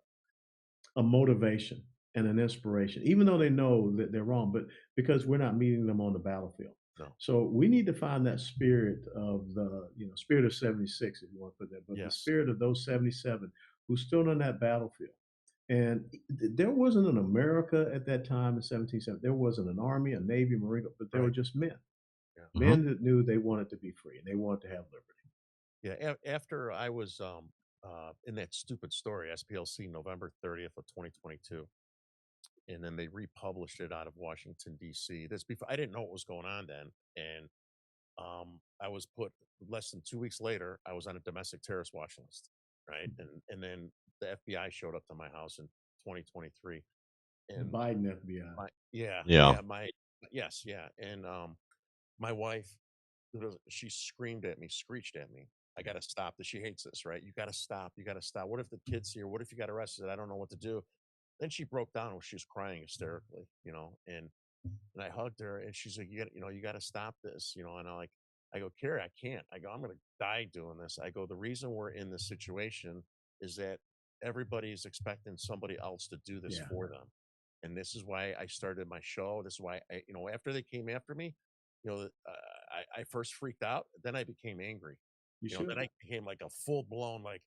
motivation and an inspiration, even though they know that they're wrong, but because we're not meeting them on the battlefield. No. So we need to find that spirit of the, spirit of 76, if you want to put that, but the Yes. spirit of those 77 who stood on that battlefield. And there wasn't an America at that time in 1770. There wasn't an army, a navy, a marine, but they were Right. just men, Yeah. Mhm. men that knew they wanted to be free and they wanted to have liberty. Yeah. After I was in that stupid story, SPLC, November 30th of 2022, and then they republished it out of Washington D.C. This before I didn't know what was going on then, and I was put less than 2 weeks later. I was on a domestic terrorist watch list, right? And then the FBI showed up to my house in 2023, The and Biden FBI. yeah, Yeah. yeah, yes, yeah, and my wife, she screamed at me, screeched at me. I got to stop this. She hates this, right? You got to stop. You got to stop. What if the kid's here? What if you got arrested? I don't know what to do. Then she broke down when she was crying hysterically, and I hugged her and she's like, you got to stop this, and I go, Carrie, I can't. I go, I'm going to die doing this. I go, the reason we're in this situation is that everybody is expecting somebody else to do this Yeah, for them. And this is why I started my show. This is why after they came after me, I first freaked out. Then I became angry. you Then should. I became like a full blown, like,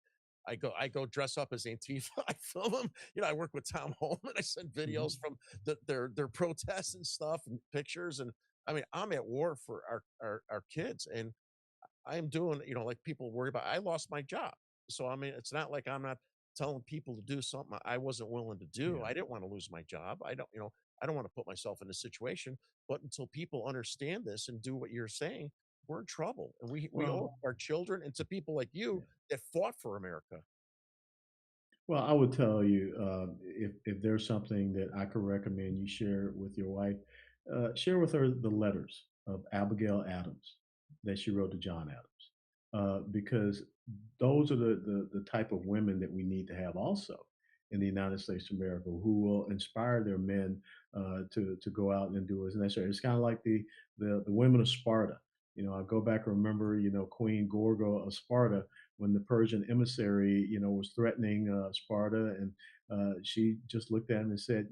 I go dress up as Antifa. I film them. I work with Tom Holman. I send videos Mhm. from their protests and stuff and pictures. And I mean, I'm at war for our kids, and I'm doing, like people worry about. I lost my job, so I mean, it's not like I'm not telling people to do something I wasn't willing to do. Yeah. I didn't want to lose my job. I don't want to put myself in this situation. But until people understand this and do what you're saying, we're in trouble, and we owe it Well, to our children and to people like you yeah. that fought for America. Well, I would tell you, if there's something that I could recommend you share with your wife, share with her the letters of Abigail Adams that she wrote to John Adams, because those are the type of women that we need to have also in the United States of America, who will inspire their men to go out and do what's necessary. It's kind of like the women of Sparta. I go back and remember, Queen Gorgo of Sparta when the Persian emissary, was threatening Sparta, and she just looked at him and said,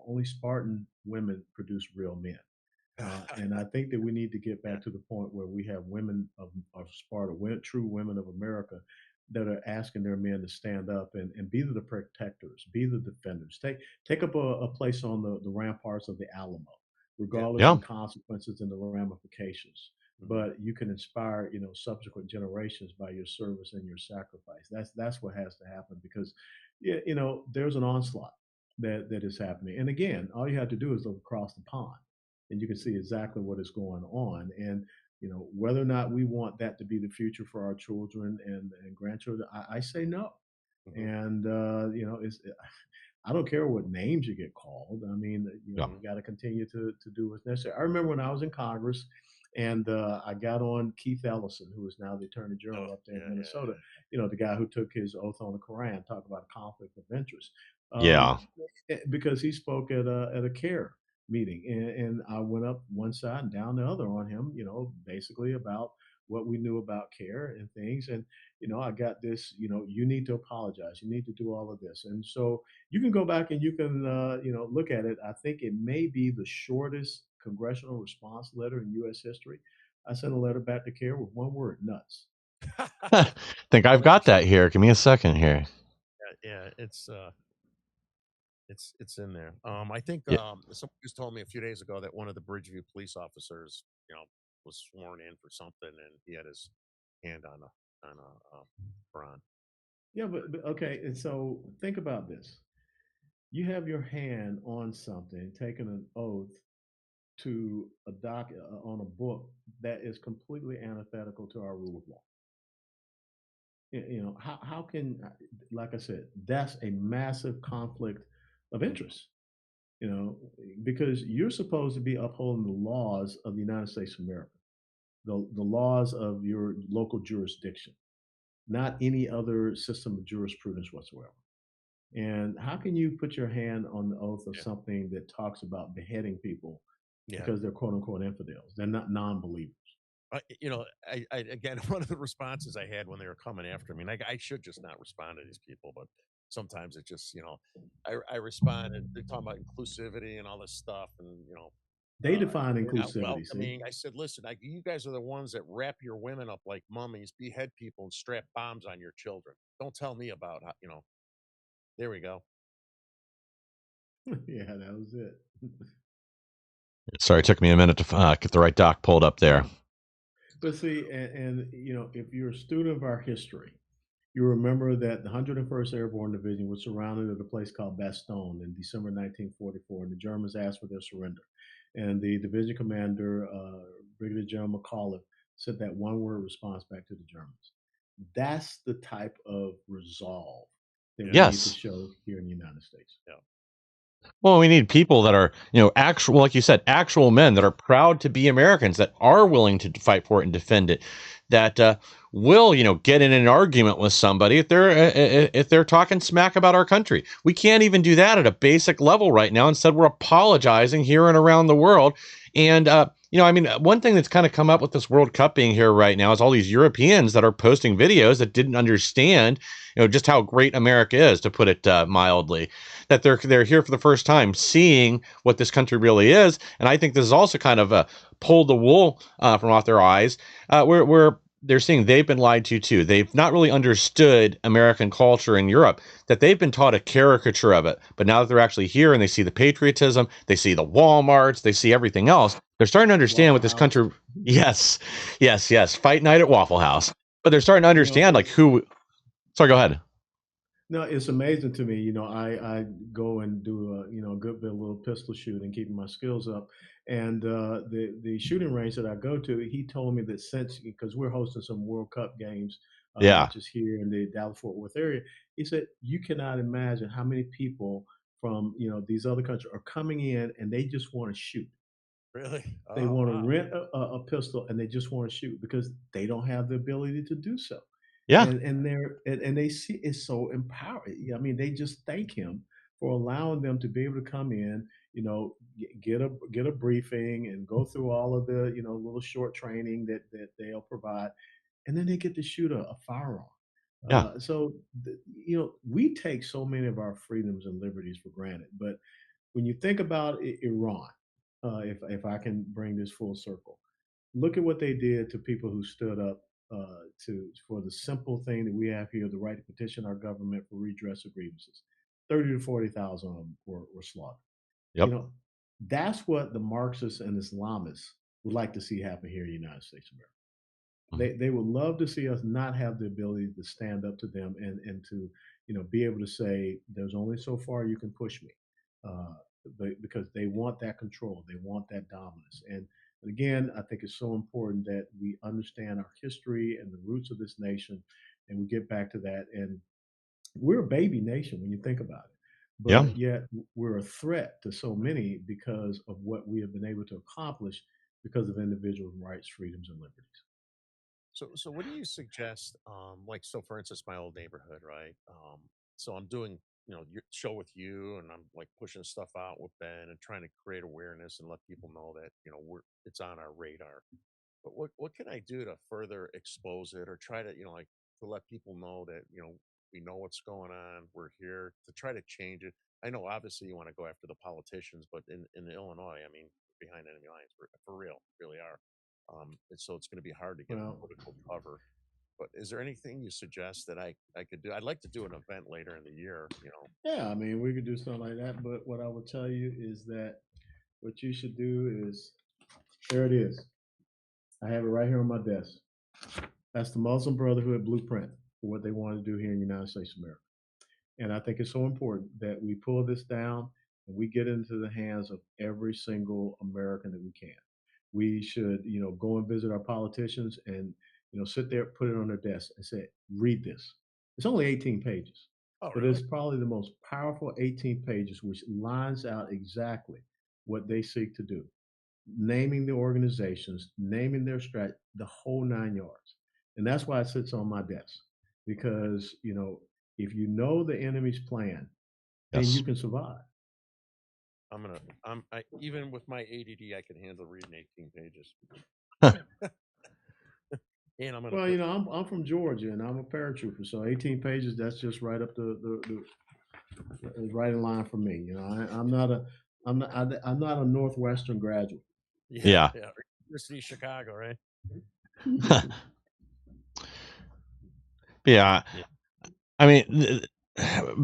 only Spartan women produce real men. And I think that we need to get Yeah. back to the point where we have women of Sparta, true women of America, that are asking their men to stand up and be the protectors, be the defenders, take up a place on the ramparts of the Alamo, Yeah. regardless Yeah. of the consequences and the ramifications. Mhm. But you can inspire, subsequent generations by your service and your sacrifice. That's what has to happen, because, yeah, there's an onslaught that is happening. And again, all you have to do is look across the pond and you can see exactly what is going on. And whether or not we want that to be the future for our children and grandchildren, I say no. Mhm. And it's I don't care what names you get called. I mean, Yeah. we got to continue to do what's necessary. I remember when I was in Congress, and I got on Keith Ellison, who is now the Attorney Oh, General up there in yeah, yeah, Minnesota. yeah. The guy who took his oath on the Quran, talk about a conflict of interest, Yeah. um, because he spoke at a care meeting, and I went up one side and down the other on him. Basically about what we knew about care and things, and I got this. You need to apologize. You need to do all of this, and so you can go back and you can look at it. I think it may be the shortest congressional response letter in U.S. history. I sent a letter back to CARE with one word: nuts. Think I've got that here. Give me a second here. Yeah, it's in there. I think Yeah. someone just told me a few days ago that one of the Bridgeview police officers, was sworn in for something, and he had his hand on a Quran. Yeah, but okay. And so think about this: you have your hand on something, taking an oath to a on a book that is completely antithetical to our rule of law. How can, like I said, that's a massive conflict of Mhm. interest. you know, because you're supposed to be upholding the laws of the United States of America, the laws of your local jurisdiction, not any other system of jurisprudence whatsoever. And how can you put your hand on the oath of Yeah. something that talks about beheading people Yeah. because they're quote unquote infidels? They're not non-believers. Again, one of the responses I had when they were coming after me, and I should just not respond to these people, but sometimes it just, I responded. They're talking about inclusivity and all this stuff, and They define well, inclusivity. I See, mean, I said, listen, you guys are the ones that wrap your women up like mummies, behead people, and strap bombs on your children. Don't tell me about how. There we go. yeah, that was it. Sorry, it took me a minute to get the right doc pulled up there. But see, and if you're a student of our history, you remember that the 101st Airborne Division was surrounded at a place called Bastogne in December 1944, and the Germans asked for their surrender. And the division commander, Brigadier General McAuliffe, said that one word response back to the Germans. That's the type of resolve that we need to Yes. show here in the United States. Yeah. Well, we need people that are, actual, like you said, actual men that are proud to be Americans, that are willing to fight for it and defend it, that will, get in an argument with somebody if they're talking smack about our country. We can't even do that at a basic level right now. Instead, we're apologizing here and around the world. And one thing that's kind of come up with this World Cup being here right now is all these Europeans that are posting videos that didn't understand, just how great America is, to put it mildly, that they're here for the first time, seeing what this country really is. And I think this is also kind of pulled the wool from off their eyes, where they're seeing they've been lied to too. They've not really understood American culture in Europe, that they've been taught a caricature of it. But now that they're actually here and they see the patriotism, they see the Walmarts, they see everything else, they're starting to understand what this country. Yes, yes, yes. Fight night at Waffle House. But they're starting to understand like who. Sorry, go ahead. No, it's amazing to me. I go and do a good bit of little pistol shooting, keeping my skills up. And the shooting range that I go to, he told me that since because we're hosting some World Cup games, Yeah. not just here in the Dallas Fort Worth area, he said you cannot imagine how many people from these other countries are coming in and they just want to shoot. Really? They Oh, want to wow. rent a pistol and they just want to shoot because they don't have the ability to do so. Yeah. And they see it's so empowering. I mean, they just thank him for allowing them to be able to come in, get a briefing and go through all of the little short training that they'll provide, and then they get to shoot a firearm. Yeah. We take so many of our freedoms and liberties for granted, but when you think about Iran, if I can bring this full circle, look at what they did to people who stood up for the simple thing that we have here, the right to petition our government for redress of grievances. 30 to 40,000 of them were slaughtered. Yep. That's what the Marxists and Islamists would like to see happen here in the United States of America. They would love to see us not have the ability to stand up to them and to be able to say there's only so far you can push me, uh, because they want that control, they want that dominance. And again, I think it's so important that we understand our history and the roots of this nation, and we get back to that. And we're a baby nation when you think about it, Yeah. but yet we're a threat to so many because of what we have been able to accomplish because of individual rights, freedoms, and liberties. So what do you suggest? Like, so for instance, my old neighborhood, right? So I'm doing, your show with you, and I'm like pushing stuff out with Ben and trying to create awareness and let people know that it's on our radar. But what can I do to further expose it or try to like to let people know that we know what's going on. We're here to try to change it. I know obviously you want to go after the politicians, but in Illinois, I mean, behind enemy lines for real, really are. And so it's going to be hard to get Well, political cover. But is there anything you suggest that I could do? I'd like to do an event later in the year. yeah, I mean, we could do something like that. But what I will tell you is that what you should do is there it is. I have it right here on my desk. That's the Muslim Brotherhood blueprint for what they want to do here in the United States of America. And I think it's so important that we pull this down and we get into the hands of every single American that we can. We should, go and visit our politicians and, sit there, put it on their desk and say, read this. It's only 18 pages, Oh, but really? it's probably the most powerful 18 pages, which lines out exactly what they seek to do, naming the organizations, naming their strat, the whole 9 yards. And that's why it sits on my desk because, if you know the enemy's plan, then Yes. you can survive. Even with my ADD, I can handle reading 18 pages. And I'm gonna. Well, you know, I'm from Georgia and I'm a paratrooper, so 18 pages, that's just right up the right in line for me. You know, I'm not a Northwestern graduate. Yeah. Yeah. University of Chicago, right? Yeah. Yeah. I mean,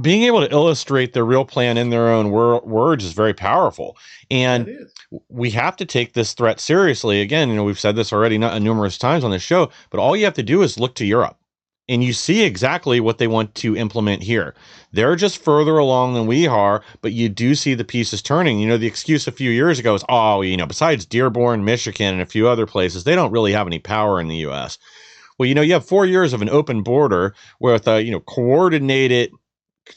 being able to illustrate their real plan in their own words is very powerful. And That is. we have to take this threat seriously. Again, you know, we've said this already numerous times on the show, but all you have to do is look to Europe. And you see exactly what they want to implement here. They're just further along than we are, but you do see the pieces turning. You know, the excuse a few years ago was, oh, you know, besides Dearborn, Michigan, and a few other places, they don't really have any power in the U.S. Well, you know, you have 4 years of an open border with, you know, coordinated,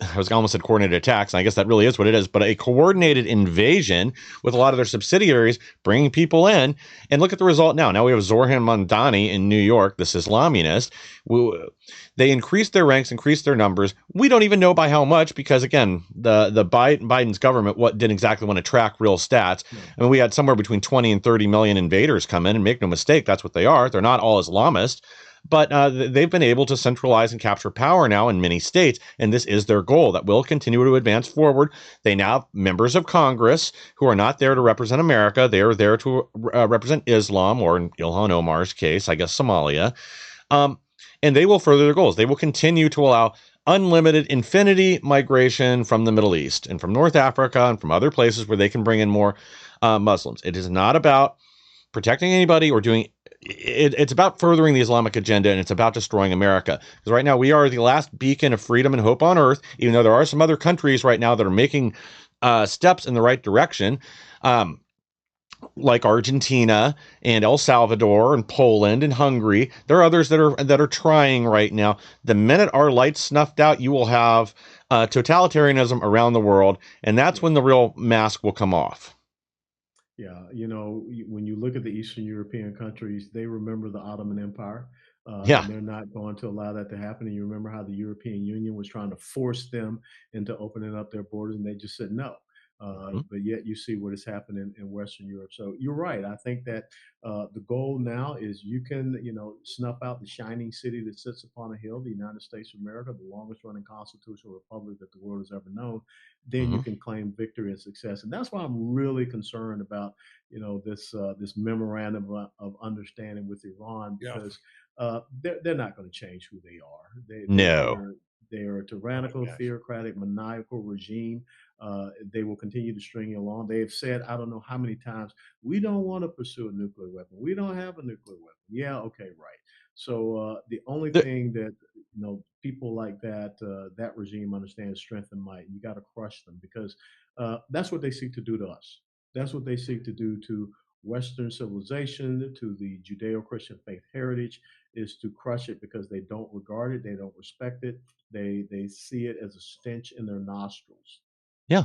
I almost said coordinated attacks, and I guess that really is what it is, but a coordinated invasion with a lot of their subsidiaries bringing people in. And look at the result now. Now we have Zoran Mandani in New York, this Islamist. They increased their ranks, increased their numbers. We don't even know by how much because, again, the Biden's government didn't exactly want to track real stats. I mean, we had somewhere between 20 and 30 million invaders come in, and make no mistake, that's what they are. They're not all Islamist. But they've been able to centralize and capture power now in many states, and this is their goal that will continue to advance forward. They now have members of Congress who are not there to represent America. They are there to represent Islam, or in Ilhan Omar's case, I guess Somalia. And they will further their goals. They will continue to allow unlimited infinity migration from the Middle East and from North Africa and from other places where they can bring in more Muslims. It is not about protecting anybody or doing it's about furthering the Islamic agenda, and it's about destroying America. Because right now we are the last beacon of freedom and hope on earth, even though there are some other countries right now that are making steps in the right direction, like Argentina and El Salvador and Poland and Hungary. There are others that are trying right now. The minute our lights snuffed out, you will have totalitarianism around the world, and that's when the real mask will come off. Yeah, you know, when you look at the Eastern European countries, they remember the Ottoman Empire, Yeah. and they're not going to allow that to happen. And you remember how the European Union was trying to force them into opening up their borders, and they just said no. But yet you see what is happening in Western Europe. So you're right. I think that the goal now is you can, you know, snuff out the shining city that sits upon a hill, the United States of America, the longest running constitutional republic that the world has ever known. Then you can claim victory and success. And that's why I'm really concerned about, you know, this memorandum of understanding with Iran, because they're not going to change who they are. No. They're a tyrannical, theocratic, maniacal regime. They will continue to string you along. They have said, I don't know how many times, we don't want to pursue a nuclear weapon. We don't have a nuclear weapon. Yeah, okay, right. So the only thing that, you know, people like that regime understands strength and might. You got to crush them because that's what they seek to do to us. That's what they seek to do to Western civilization, to the Judeo-Christian faith heritage, is to crush it because they don't regard it, they don't respect it, they see it as a stench in their nostrils. Yeah.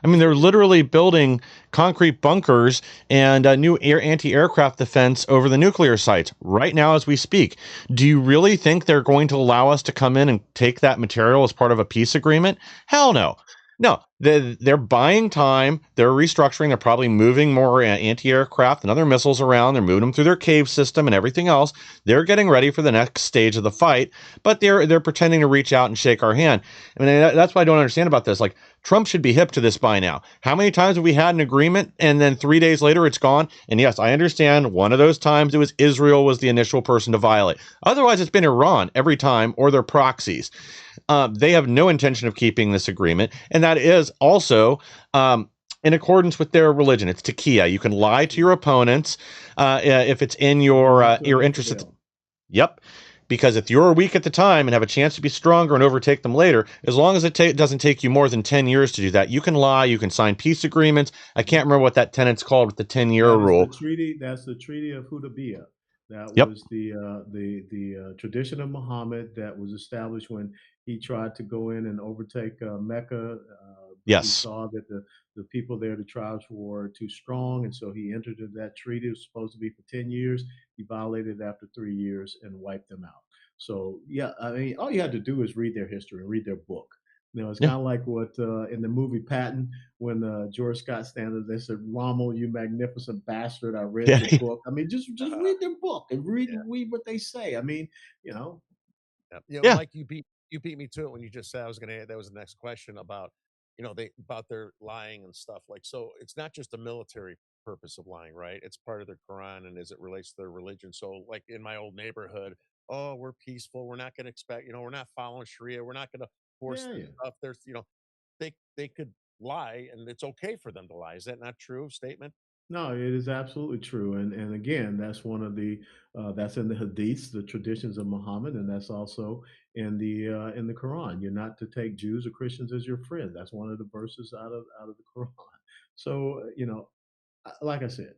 I mean, they're literally building concrete bunkers and new anti-aircraft defense over the nuclear sites right now as we speak. Do you really think they're going to allow us to come in and take that material as part of a peace agreement? Hell no. No, they're buying time. They're restructuring. They're probably moving more anti-aircraft and other missiles around. They're moving them through their cave system and everything else. They're getting ready for the next stage of the fight, but they're pretending to reach out and shake our hand. I mean, that's what I don't understand about this. Like, Trump should be hip to this by now. How many times have we had an agreement and then 3 days later it's gone? And yes, I understand one of those times it was Israel was the initial person to violate. Otherwise, it's been Iran every time, or their proxies. They have no intention of keeping this agreement. And that is also in accordance with their religion. It's taqiyya. You can lie to your opponents if it's in your interest. Yep. Because if you're weak at the time and have a chance to be stronger and overtake them later, as long as it doesn't take you more than 10 years to do that, you can lie, you can sign peace agreements. I can't remember what that tenet's called with the 10-year rule. That's the Treaty of Hudaybiyah. That Yep. was the tradition of Muhammad that was established when he tried to go in and overtake Mecca. Yes. He saw that the people there, the tribes, were too strong, and so he entered into that treaty. It was supposed to be for 10 years. He violated it after 3 years and wiped them out. So, yeah, I mean, all you had to do is read their history and read their book. It's Yeah. kind of like what in the movie Patton, when George Scott stands, they said, "Rommel, you magnificent bastard! I read Yeah. your book." I mean, just read their book and read what they say. I mean, you know, Yeah. Mike, you beat me to it when you just said I was going to. That was the next question about, they about their lying and stuff. Like, so it's not just a military purpose of lying, right? It's part of their Quran and as it relates to their religion. So, like in my old neighborhood, oh, we're peaceful. We're not going to expect, we're not following Sharia. We're not going to force yeah, this yeah. stuff. There's, they could lie and it's okay for them to lie. Is that not true statement? No, it is absolutely true, and again, that's one of the that's in the Hadiths, the traditions of Muhammad, and that's also in the Quran. You're not to take Jews or Christians as your friend. That's one of the verses out of the Quran. So like I said,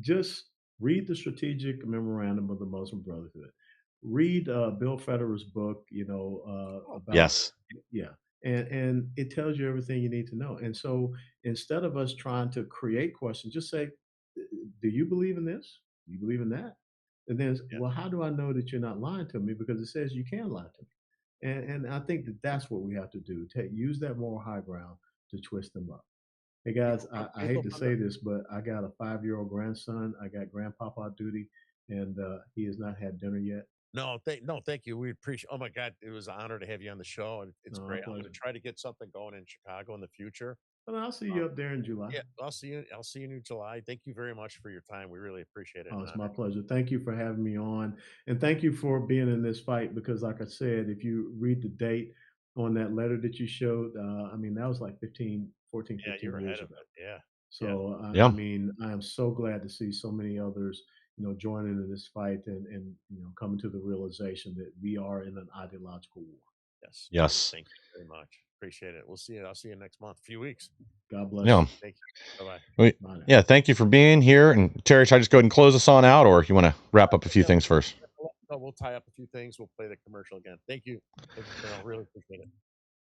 just read the strategic memorandum of the Muslim Brotherhood. Read Bill Federer's book, about Yes. yeah, and it tells you everything you need to know. And so instead of us trying to create questions, just say, "Do you believe in this? Do you believe in that?" And then, Yeah. well, how do I know that you're not lying to me? Because it says you can lie to me. And I think that that's what we have to do. Use that moral high ground to twist them up. Hey guys, I hate People to come to say this, but I got a 5-year-old grandson. I got grandpapa duty, and he has not had dinner yet. no, thank you. We appreciate. Oh my God, it was an honor to have you on the show, and it's No, great. I'm going to pleasure. try to get something going in Chicago in the future. Well, I'll see Uh, you up there in July. yeah, I'll see you. I'll see you in July. Thank you very much for your time. We really appreciate it. Oh, And it's my pleasure. Thank you for having me on. And thank you for being in this fight because, like I said, if you read the date on that letter that you showed, I mean, that was like 14, you're 15 ahead years of ago. it. Yeah, yeah. So, I Yeah. mean, I am so glad to see so many others, joining in this fight and coming to the realization that we are in an ideological war. Yes. Yes. Thank you very much. Appreciate it. We'll see you. I'll see you next month. A few weeks. God bless Yeah. you. Thank you. Bye bye. We- Bye now. yeah. Thank you for being here. And Terry, should I just go ahead and close us on out, or you want to wrap up a few Yeah, things first? we'll tie up a few things. We'll play the commercial again. Thank you. Thank you, Colonel. Really appreciate it.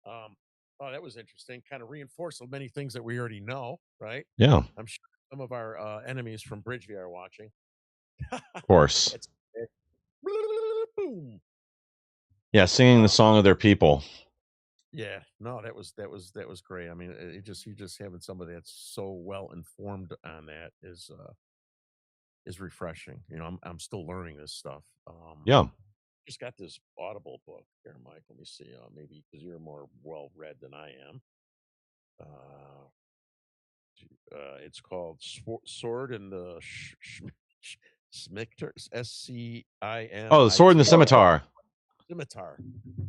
Um, oh, that was interesting. Kind of reinforced many things that we already know, right? Yeah. I'm sure some of our enemies from Bridgeview are watching. Of course. It's boom. Yeah. Singing the song of their people. Yeah, no, that was great. I mean, you just having somebody that's so well informed on that is refreshing. I'm still learning this stuff. Yeah. Just got this Audible book here, Mike. Let me see. Maybe because you're more well read than I am. It's called Sword in the Smictors. Oh, the sword and the SCIMIT. scimitar. Scimitar.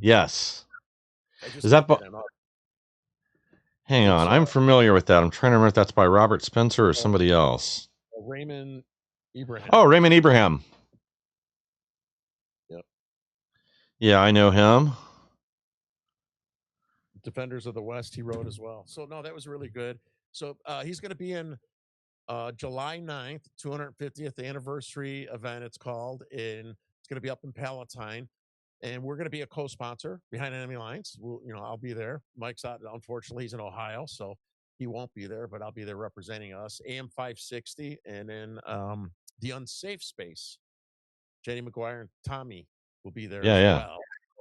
Yes. I just Is that? got that on. Hang on. I'm familiar with that. I'm trying to remember if that's by Robert Spencer or somebody else. Raymond Ibrahim. Oh, Raymond Ibrahim. Yep. Yeah, I know him. Defenders of the West, he wrote as well. So no, that was really good. So he's going to be in July 9th, 250th anniversary event. It's called, and it's going to be up in Palatine, and we're going to be a co-sponsor behind Enemy Lines. I'll be there. Mike's out. Unfortunately, he's in Ohio, so he won't be there, but I'll be there representing us. AM 560, and then the Unsafe Space. Jenny McGuire and Tommy will be there as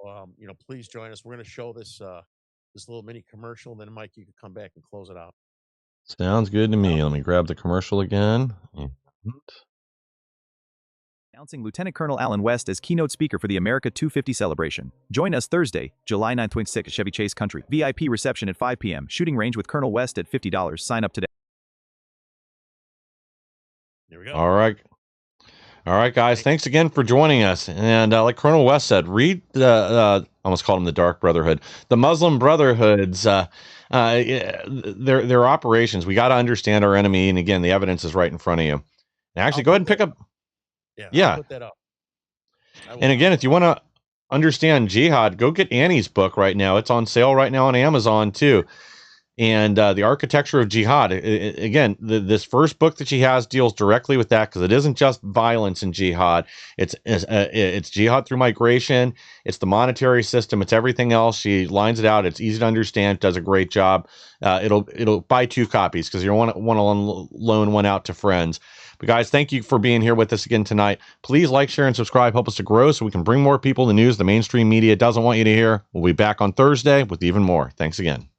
well. Please join us. We're going to show this little mini commercial, and then Mike, you could come back and close it out. Sounds good to me. Let me grab the commercial again. Announcing Lieutenant Colonel Allen West as keynote speaker for the America 250 celebration. Join us Thursday, July 9th, at Chevy Chase Country. VIP reception at 5 p.m. Shooting range with Colonel West at $50. Sign up today. There we go. All right, guys. Thanks again for joining us. And like Colonel West said, read the I almost called them the Dark Brotherhood, the Muslim Brotherhoods. Their operations. We got to understand our enemy, and again, the evidence is right in front of you. And actually, go ahead and pick up. Yeah. I'll put that up. And again, if you want to understand jihad, go get Annie's book right now. It's on sale right now on Amazon too. And the architecture of jihad. Again, this first book that she has deals directly with that because it isn't just violence in jihad. It's jihad through migration. It's the monetary system. It's everything else. She lines it out. It's easy to understand. Does a great job. It'll buy 2 copies because you want to loan one out to friends. But guys, thank you for being here with us again tonight. Please like, share, and subscribe. Help us to grow so we can bring more people the news the mainstream media doesn't want you to hear. We'll be back on Thursday with even more. Thanks again.